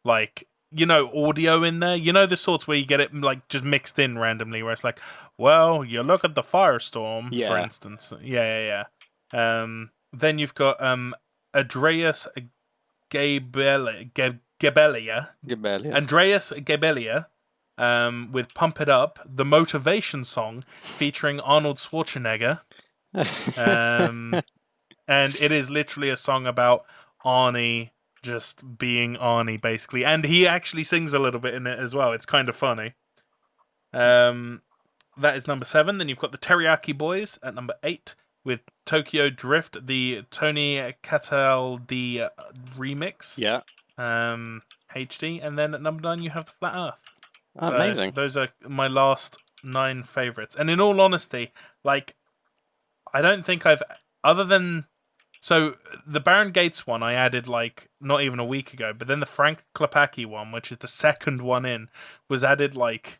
like, audio in there. The sorts where you get it like just mixed in randomly, where it's like, well, you look at the firestorm, for instance. Yeah. Then you've got Andreas Gebelia. Andreas Gebelia, with Pump It Up, the motivation song featuring Arnold Schwarzenegger. And it is literally a song about Arnie just being Arnie, basically. And he actually sings a little bit in it as well. It's kind of funny. That is number 7. Then you've got the Teriyaki Boys at number 8 with Tokyo Drift, the Tony Cataldi remix. Yeah. HD. And then at number 9 you have the Flat Earth. Oh, so amazing. Those are my last 9 favourites. And in all honesty, like, I don't think I've, other than, so the Baron Gates one I added like not even a week ago, but then the Frank Klepacki one, which is the second one in, was added like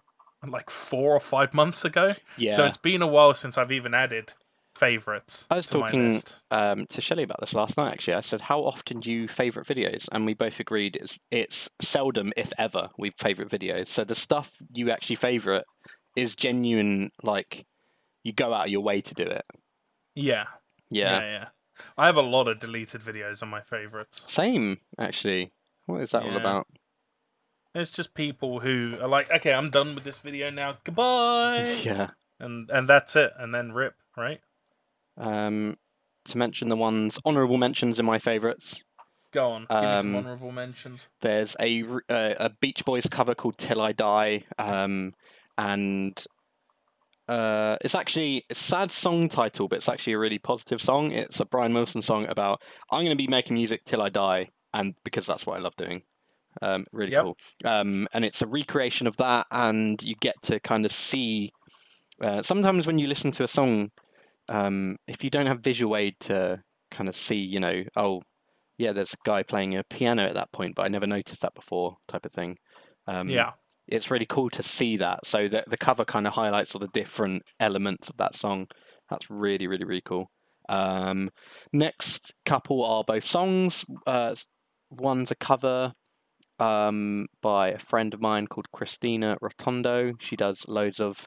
4 or 5 months ago. Yeah. So it's been a while since I've even added favourites. I was talking to Shelley about this last night, actually. I said, how often do you favourite videos? And we both agreed it's seldom, if ever, we favourite videos. So the stuff you actually favourite is genuine, like, you go out of your way to do it. Yeah. I have a lot of deleted videos on my favourites. Same, actually. What is that all about? It's just people who are like, okay, I'm done with this video now. Goodbye. Yeah. And that's it. And then rip, right? To mention the ones, honourable mentions in my favourites. Go on, give me some honourable mentions. There's a Beach Boys cover called Till I Die, and it's actually a sad song title, but it's actually a really positive song. It's a Brian Wilson song about, I'm going to be making music till I die, and because that's what I love doing. Really cool. And it's a recreation of that, and you get to kind of see, sometimes when you listen to a song, if you don't have visual aid to kind of see, oh, yeah, there's a guy playing a piano at that point, but I never noticed that before, type of thing. It's really cool to see that. So the cover kind of highlights all the different elements of that song. That's really, really, really cool. Next couple are both songs. One's a cover by a friend of mine called Christina Rotondo. She does loads of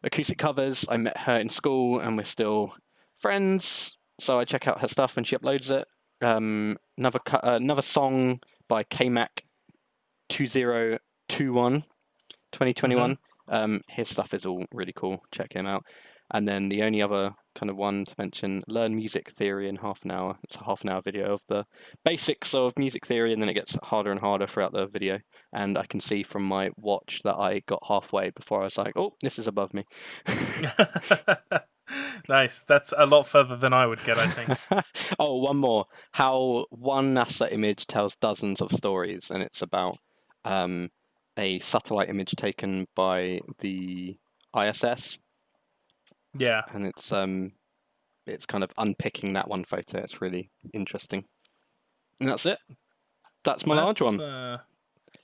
acoustic covers. I met her in school and we're still friends, so I check out her stuff when she uploads it. Another song by KMac 2021 2021. His stuff is all really cool. Check him out. And then the only other kind of one to mention, Learn Music Theory in half an hour. It's a half-an-hour video of the basics of music theory, and then it gets harder and harder throughout the video. And I can see from my watch that I got halfway before I was like, oh, this is above me. Nice. That's a lot further than I would get, I think. Oh, one more. How one NASA image tells dozens of stories, and it's about a satellite image taken by the ISS. Yeah. And it's kind of unpicking that one photo. It's really interesting. And that's it. That's my large one.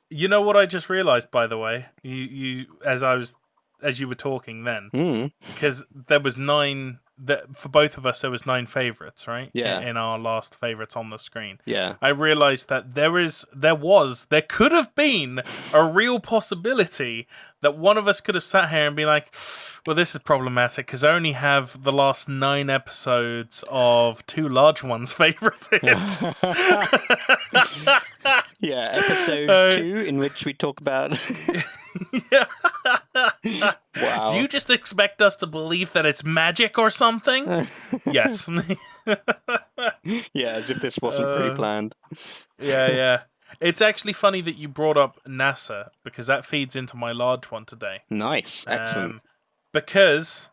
You know what I just realised, by the way? You as you were talking then, because there was 9. For both of us, there was 9 favourites, right? Yeah. In our last favourites on the screen. Yeah. I realised that there could have been a real possibility that one of us could have sat here and be like, well, this is problematic because I only have the last 9 episodes of 2 large ones favorited. Yeah, episode 2, in which we talk about. Wow. Do you just expect us to believe that it's magic or something? Yes. Yeah, as if this wasn't pre-planned. Yeah. It's actually funny that you brought up NASA, because that feeds into my large one today. Nice, excellent. Because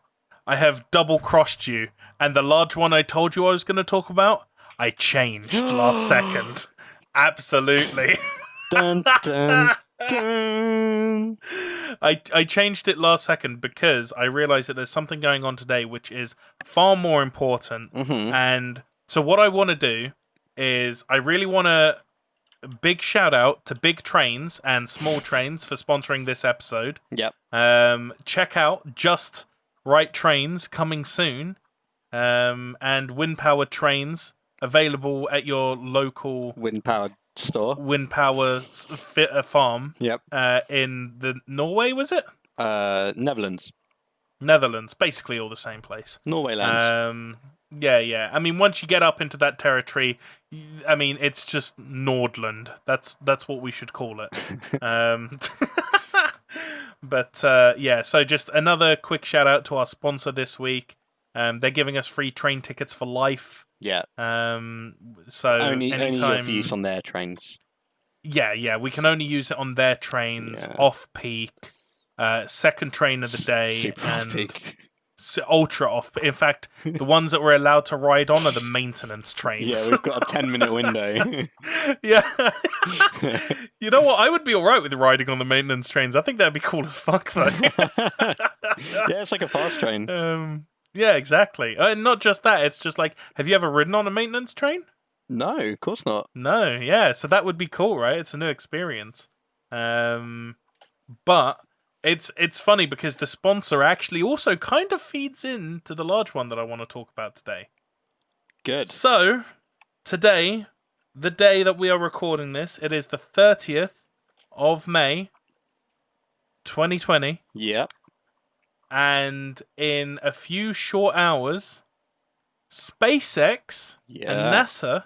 I have double-crossed you, and the large one I told you I was going to talk about, I changed last second. Absolutely. Dun, dun, dun. I changed it last second because I realized that there's something going on today which is far more important. Mm-hmm. And so what I want to do is I really want to big shout out to Big Trains and Small Trains for sponsoring this episode. Yep. Check out Just Right Trains coming soon. And wind power trains available at your local wind powered store. Wind power farm. Yep. In the Norway, was it? Netherlands. Basically all the same place. Norway lands. Yeah. I mean, once you get up into that territory, I mean, it's just Nordland. That's what we should call it. But yeah, so just another quick shout out to our sponsor this week. They're giving us free train tickets for life. Yeah. So only anytime for use on their trains. Yeah. We can only use it on their trains, off peak, second train of the day, super and off peak. Ultra off. In fact, the ones that we're allowed to ride on are the maintenance trains. Yeah, we've got a 10-minute window. Yeah. You know what? I would be alright with riding on the maintenance trains. I think that'd be cool as fuck, though. Yeah, it's like a fast train. Yeah, exactly. Not just that. It's just like, have you ever ridden on a maintenance train? No, of course not. No, yeah. So that would be cool, right? It's a new experience. But it's funny because the sponsor actually also kind of feeds into the large one that I want to talk about today. Good. So, today, the day that we are recording this, it is the 30th of May, 2020. Yep. And in a few short hours, SpaceX and NASA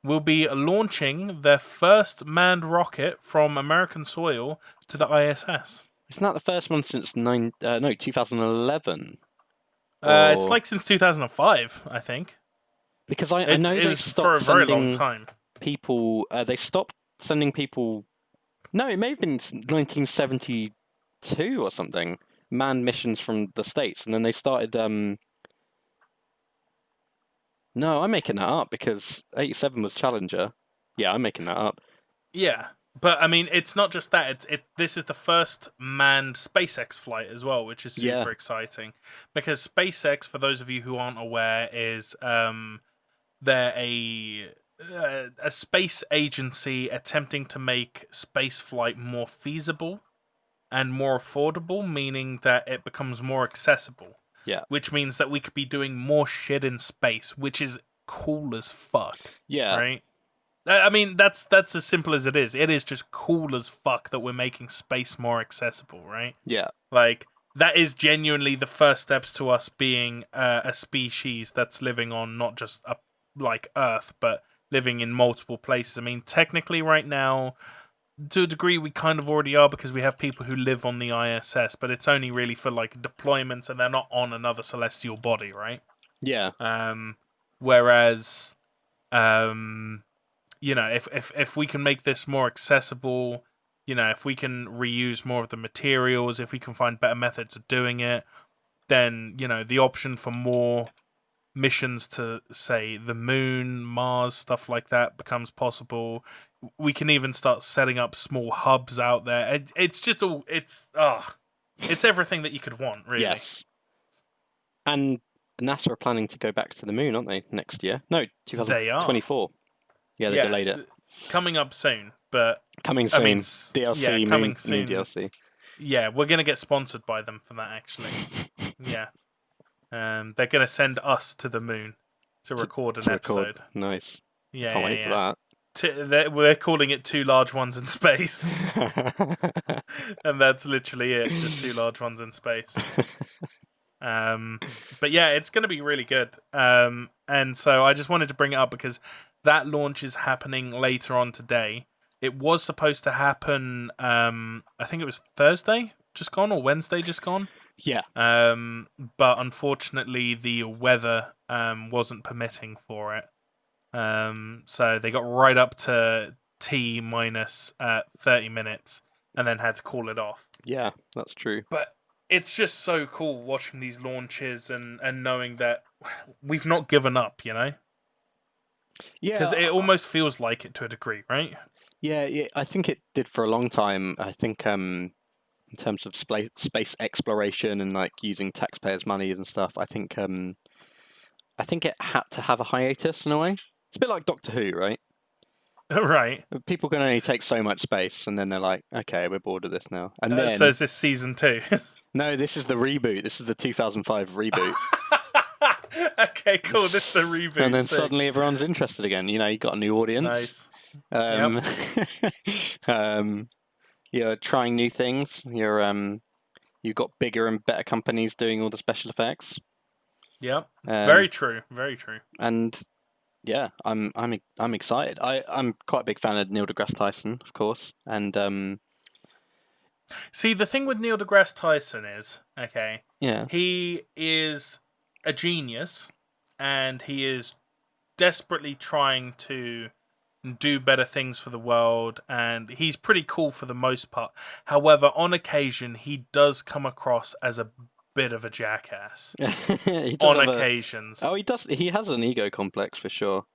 will be launching their first manned rocket from American soil to the ISS. Isn't that the first one since 2011? It's like since 2005, I think. Because I know they stopped for a very long time. People, they stopped sending people. No, it may have been 1972 or something. Manned missions from the States, and then they started. No, I'm making that up because 87 was Challenger. Yeah, I'm making that up. Yeah, but I mean, it's not just that. This is the first manned SpaceX flight as well, which is super exciting. Because SpaceX, for those of you who aren't aware, is they're a space agency attempting to make space flight more feasible and more affordable, meaning that it becomes more accessible. Yeah. Which means that we could be doing more shit in space, which is cool as fuck. Yeah. Right? I mean, that's as simple as it is. It is just cool as fuck that we're making space more accessible, right? Yeah. Like, that is genuinely the first steps to us being a species that's living on not just like Earth, but living in multiple places. I mean, technically right now, to a degree, we kind of already are because we have people who live on the ISS, but it's only really for like deployments, and they're not on another celestial body, right? Yeah. Whereas, you know, if we can make this more accessible, you know, if we can reuse more of the materials, if we can find better methods of doing it, then, you know, the option for more missions to, say, the moon, Mars, stuff like that becomes possible. We can even start setting up small hubs out there. It's just all, it's everything that you could want, really. Yes. And NASA are planning to go back to the moon, aren't they, next year? No, 2024. Yeah, they delayed it. Coming up soon, but... Coming soon. I mean, DLC, coming soon. Moon DLC. Yeah, we're going to get sponsored by them for that, actually. Yeah. They're going to send us to the moon to record an episode. Nice. Yeah, Can't wait for that. We're calling it Two Large Ones in Space. And that's literally it, just Two Large Ones in Space. But yeah, it's going to be really good. And so I just wanted to bring it up because that launch is happening later on today. It was supposed to happen, I think it was Thursday just gone or Wednesday just gone. Yeah. But unfortunately the weather wasn't permitting for it. So they got right up to T minus 30 minutes and then had to call it off. Yeah, that's true. But it's just so cool watching these launches and knowing that we've not given up, you know? Yeah. Because it almost feels like it to a degree, right? Yeah, I think it did for a long time. I think in terms of space exploration and like using taxpayers' monies and stuff, I think it had to have a hiatus in a way. It's a bit like Doctor Who, right? Right. People can only take so much space, and then they're like, "Okay, we're bored of this now." And then, so is this season 2? No, this is the reboot. This is the 2005 reboot. Okay, cool. This is the reboot. And then suddenly everyone's interested again. You know, you got a new audience. Nice. You're trying new things. You've got bigger and better companies doing all the special effects. Yep. Very true. Very true. And yeah, I'm excited. I'm quite a big fan of Neil deGrasse Tyson, of course. And see, the thing with Neil deGrasse Tyson is, okay, yeah, he is a genius, and he is desperately trying to do better things for the world, and he's pretty cool for the most part. However, on occasion, he does come across as a bit of a jackass. On occasions. Oh, he does. He has an ego complex for sure.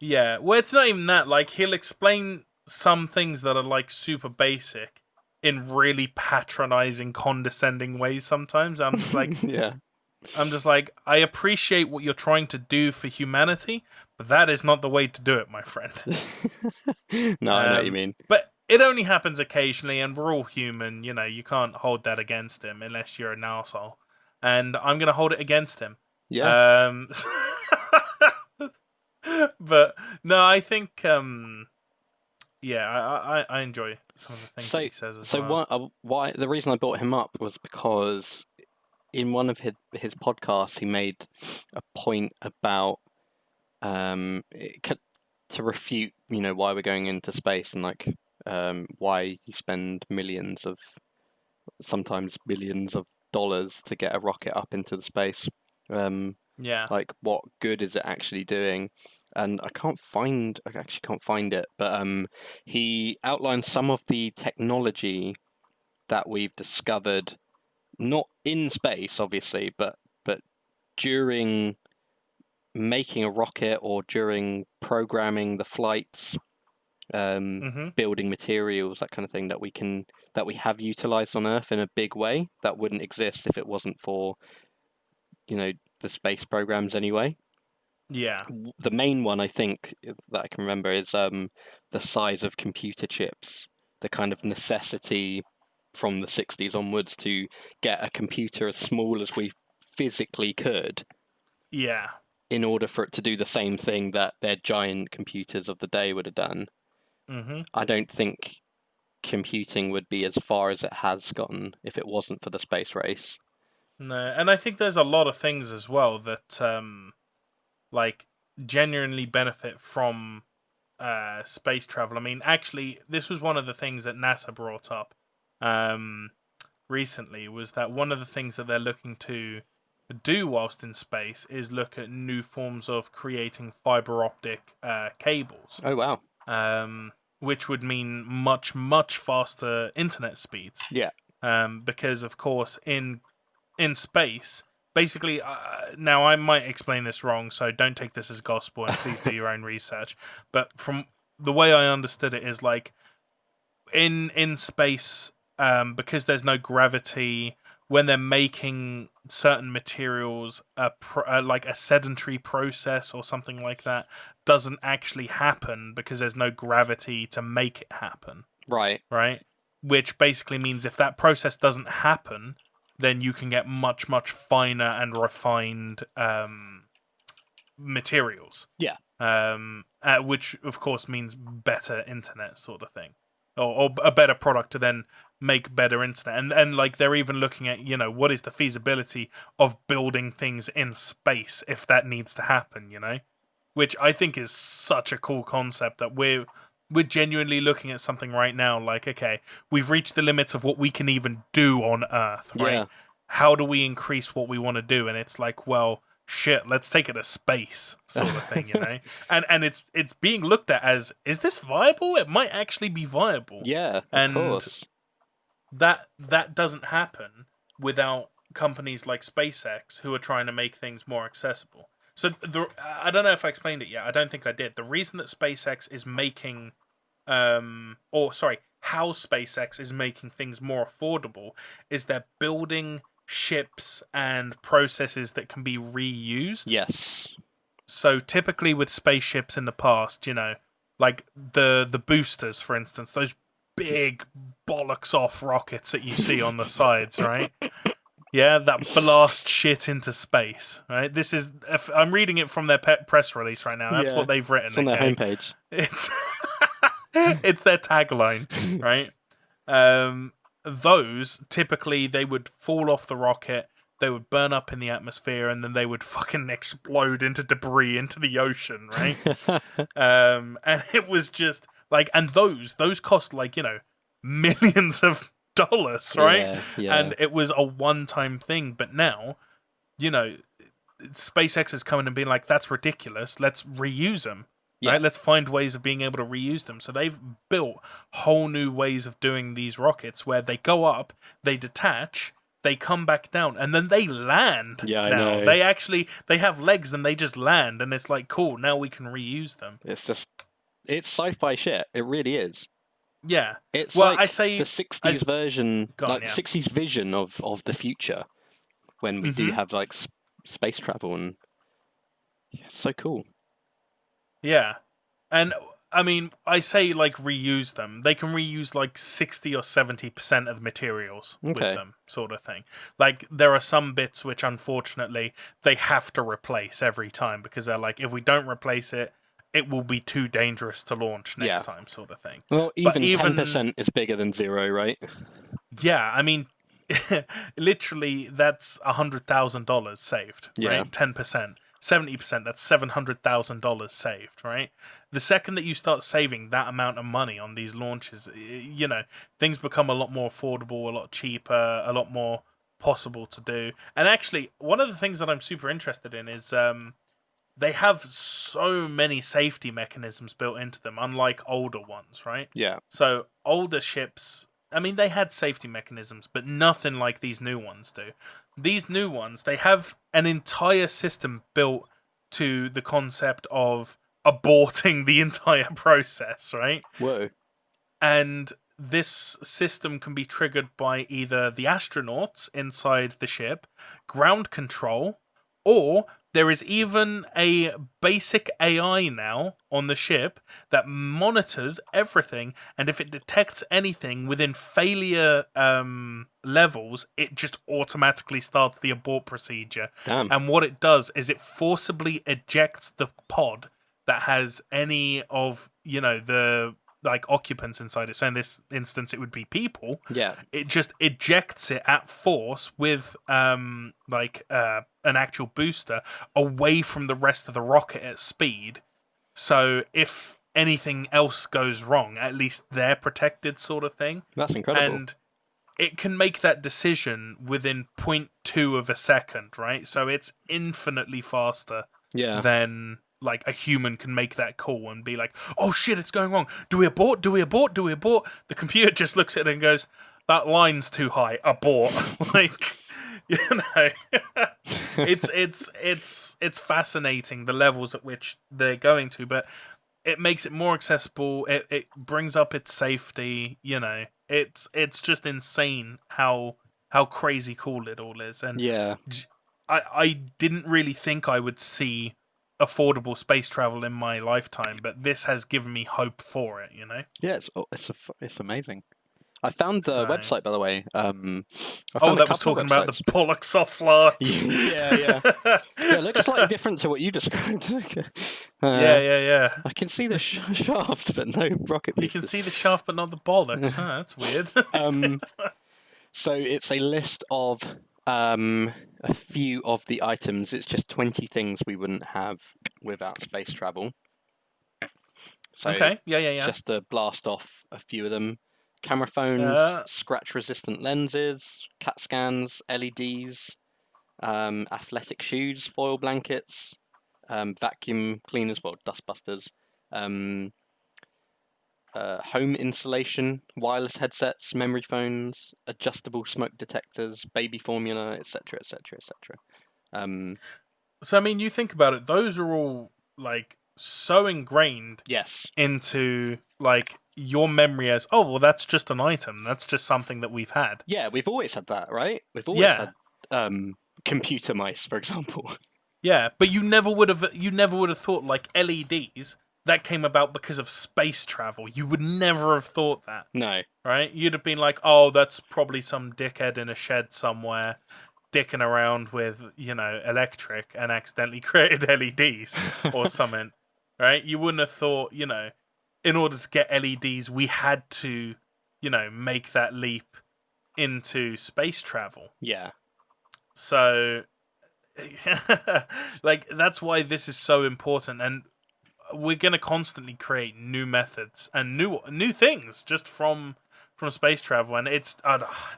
Yeah, well, it's not even that. Like, he'll explain some things that are like super basic in really patronizing, condescending ways sometimes. I'm just like, yeah. I'm just like, I appreciate what you're trying to do for humanity, but that is not the way to do it, my friend. No, I know what you mean. But it only happens occasionally, and we're all human. You know, you can't hold that against him unless you're an arsehole. And I'm going to hold it against him. Yeah. But, no, I think, yeah, I enjoy some of the things that he says as well. So why the reason I brought him up was because in one of his podcasts, he made a point about to refute, you know, why we're going into space and like why you spend millions of, sometimes billions of dollars to get a rocket up into the space. Yeah. Like, what good is it actually doing? And I actually can't find it, but he outlined some of the technology that we've discovered, not in space, obviously, but during making a rocket or during programming the flights, building materials, that kind of thing, that we have utilized on Earth in a big way that wouldn't exist if it wasn't for, you know, the space programs anyway. Yeah. The main one, I think, that I can remember is the size of computer chips, the kind of necessity from the 60s onwards to get a computer as small as we physically could. Yeah. In order for it to do the same thing that their giant computers of the day would have done. Mm-hmm. I don't think computing would be as far as it has gotten if it wasn't for the space race. No, and I think there's a lot of things as well that like genuinely benefit from space travel. I mean, actually, this was one of the things that NASA brought up recently, was that one of the things that they're looking to do whilst in space is look at new forms of creating fiber optic cables. Oh, wow. Which would mean much, much faster internet speeds. Yeah. Because, of course, in space, basically, now I might explain this wrong, so don't take this as gospel and please do your own research. But from the way I understood it is like in space, because there's no gravity, when they're making certain materials, like a sedentary process or something like that doesn't actually happen because there's no gravity to make it happen. Right. Right? Which basically means if that process doesn't happen, then you can get much, much finer and refined materials. Yeah. Which, of course, means better internet sort of thing. Or a better product to then make better internet. And like they're even looking at, you know, what is the feasibility of building things in space if that needs to happen, you know? Which I think is such a cool concept that we're we're genuinely looking at something right now like, okay, we've reached the limits of what we can even do on Earth, right? Yeah. How do we increase what we want to do? And it's like, well, shit, let's take it to space, sort of thing, you know? And it's being looked at as, is this viable? It might actually be viable. Yeah, of course. That doesn't happen without companies like SpaceX who are trying to make things more accessible. So I don't know if I explained it yet. I don't think I did. The reason that SpaceX is making, how SpaceX is making things more affordable is they're building ships and processes that can be reused. Yes. So typically with spaceships in the past, you know, like the boosters, for instance, those big bollocks off rockets that you see on the sides, right? Yeah, that blast shit into space, right? This is, I'm reading it from their press release right now. That's what they've written. It's on their homepage. It's it's their tagline, right? Those typically they would fall off the rocket, they would burn up in the atmosphere, and then they would fucking explode into debris into the ocean, right? And it was just like, and those cost like, you know, millions of dollars, right? Yeah. And it was a one-time thing, but now, you know, SpaceX is coming and being like, that's ridiculous, let's reuse them. Yeah. Right? Let's find ways of being able to reuse them. So they've built whole new ways of doing these rockets where they go up, they detach, they come back down, and then they land. Yeah, now. I know. They have legs and they just land, and it's like, cool, now we can reuse them. It's sci-fi shit. It really is. Yeah. It's well, like I say the 60s version, on, 60s vision of the future when we do have like space travel, and it's so cool. Yeah. And I mean, I say like reuse them. They can reuse like 60 or 70% of the materials with them, sort of thing. Like there are some bits which unfortunately they have to replace every time because they're like, if we don't replace it, it will be too dangerous to launch next time, sort of thing. Well, even 10% is bigger than 0, right? Yeah, I mean, literally that's $100,000 saved, right? 10%. 70%, that's $700,000 saved, right? The second that you start saving that amount of money on these launches, you know, things become a lot more affordable, a lot cheaper, a lot more possible to do. And actually, one of the things that I'm super interested in is they have so many safety mechanisms built into them, unlike older ones, right? Yeah. So older ships, I mean, they had safety mechanisms, but nothing like these new ones do. These new ones, they have an entire system built to the concept of aborting the entire process, right? Whoa. And this system can be triggered by either the astronauts inside the ship, ground control, or there is even a basic AI now on the ship that monitors everything, and if it detects anything within failure levels, it just automatically starts the abort procedure. Damn. And what it does is it forcibly ejects the pod that has any of, you know, the like occupants inside it. So in this instance, it would be people. Yeah. It just ejects it at force with an actual booster away from the rest of the rocket at speed. So if anything else goes wrong, at least they're protected, sort of thing. That's incredible. And it can make that decision within 0.2 of a second, right? So it's infinitely faster than like a human can make that call and be like, oh shit, it's going wrong. Do we abort? Do we abort? Do we abort? The computer just looks at it and goes, that line's too high. Abort. Like, you know, it's fascinating the levels at which they're going to, but it makes it more accessible. It brings up its safety. You know, it's just insane how crazy cool it all is. And I didn't really think I would see affordable space travel in my lifetime, but this has given me hope for it, you know? Yeah, it's amazing. I found the website, by the way. That was talking about the bollocks off large. Yeah. It looks slightly different to what you described. Yeah. I can see the shaft, but no rocket pieces. You can see the shaft, but not the bollocks. That's weird. So it's a list of a few of the items. It's just 20 things we wouldn't have without space travel. So Okay. Yeah. just to blast off a few of them. Camera phones, scratch-resistant lenses, CAT scans, LEDs, athletic shoes, foil blankets, vacuum cleaners, well, dustbusters, home insulation, wireless headsets, memory phones, adjustable smoke detectors, baby formula, etc., etc., etc. So I mean, you think about it; those are all like so ingrained Yes. into like your memory as, oh well, that's just an item. That's just something that we've had. Yeah, we've always had that, right? We've always Yeah. had computer mice, for example. Yeah, but you never would have thought like LEDs that came about because of space travel. You would never have thought that. No. Right? You'd have been like, oh, that's probably some dickhead in a shed somewhere dicking around with, electric and accidentally created LEDs or something. Right? You wouldn't have thought, in order to get LEDs, we had to, make that leap into space travel. Yeah. So, like, that's why this is so important. And we're going to constantly create new methods and new things just from space travel. And it's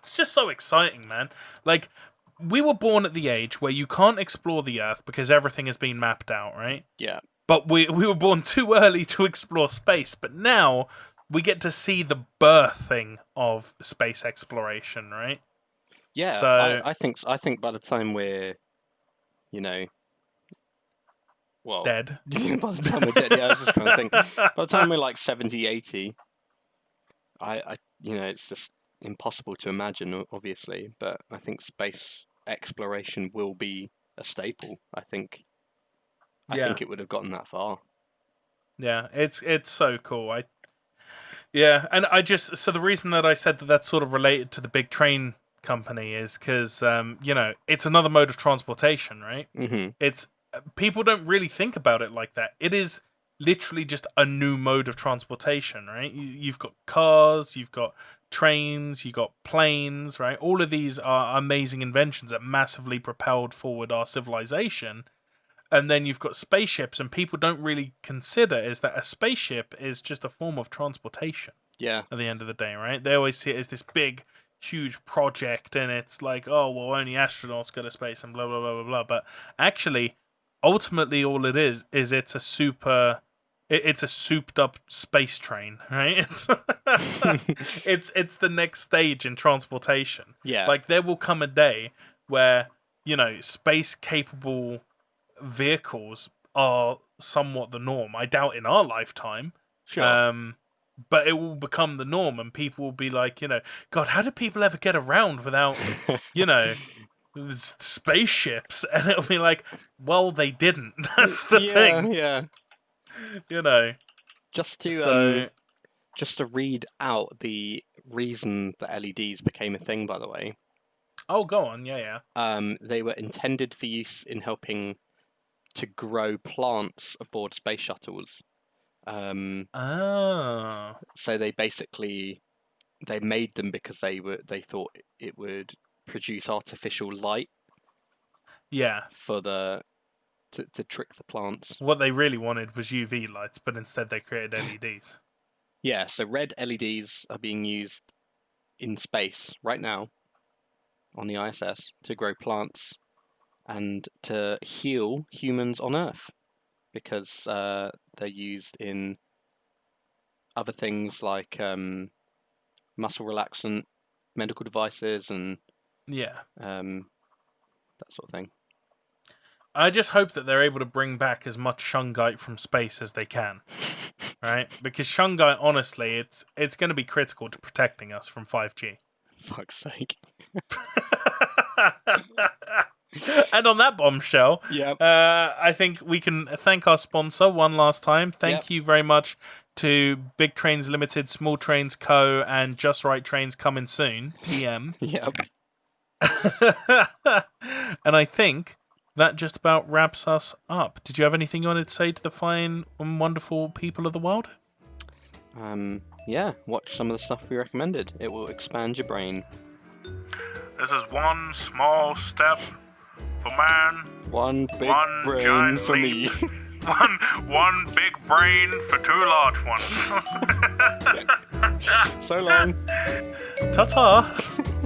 just so exciting, man. Like, we were born at the age where you can't explore the Earth because everything has been mapped out, right? Yeah. But we were born too early to explore space. But now we get to see the birthing of space exploration, right? Yeah. So I think by the time we're, well, dead. by the time we're dead, yeah, I was just trying to think. By the time we're like 70, 80, it's just impossible to imagine, obviously. But I think space exploration will be a staple. I think it would have gotten that far. Yeah, it's so cool. And so the reason that I said that that's sort of related to the big train company is because it's another mode of transportation, right? Mm-hmm. It's people don't really think about it like that. It is literally just a new mode of transportation, right? You've got cars, you've got trains, you've got planes, right? All of these are amazing inventions that massively propelled forward our civilization. And then you've got spaceships, and people don't really consider is that a spaceship is just a form of transportation. Yeah. At the end of the day, right? They always see it as this big, huge project, and it's like, oh, well, only astronauts go to space and blah, blah, blah, blah, blah. But actually, ultimately, all it is it's a souped up space train, right? It's the next stage in transportation. Yeah. Like, there will come a day where, space capable vehicles are somewhat the norm. I doubt in our lifetime. Sure. But it will become the norm, and people will be like, God, how did people ever get around without, spaceships? And it'll be like, well, they didn't. That's the thing. Yeah. Just to read out the reason that LEDs became a thing, by the way. Oh, go on. Yeah. They were intended for use in helping to grow plants aboard space shuttles. So they made them because they thought it would produce artificial light. Yeah. For to trick the plants. What they really wanted was UV lights, but instead they created LEDs. Yeah, so red LEDs are being used in space right now on the ISS to grow plants and to heal humans on Earth, because they're used in other things like muscle relaxant, medical devices, and that sort of thing. I just hope that they're able to bring back as much shungite from space as they can, right? Because shungite, honestly, it's going to be critical to protecting us from 5G. Fuck's sake. And on that bombshell, I think we can thank our sponsor one last time. Thank you very much to Big Trains Limited, Small Trains Co., and Just Right Trains coming soon, TM. Yep. And I think that just about wraps us up. Did you have anything you wanted to say to the fine and wonderful people of the world? Yeah, watch some of the stuff we recommended. It will expand your brain. This is one small step for man. One big One brain giant for me. One big brain for two large ones. So long. Ta-ta.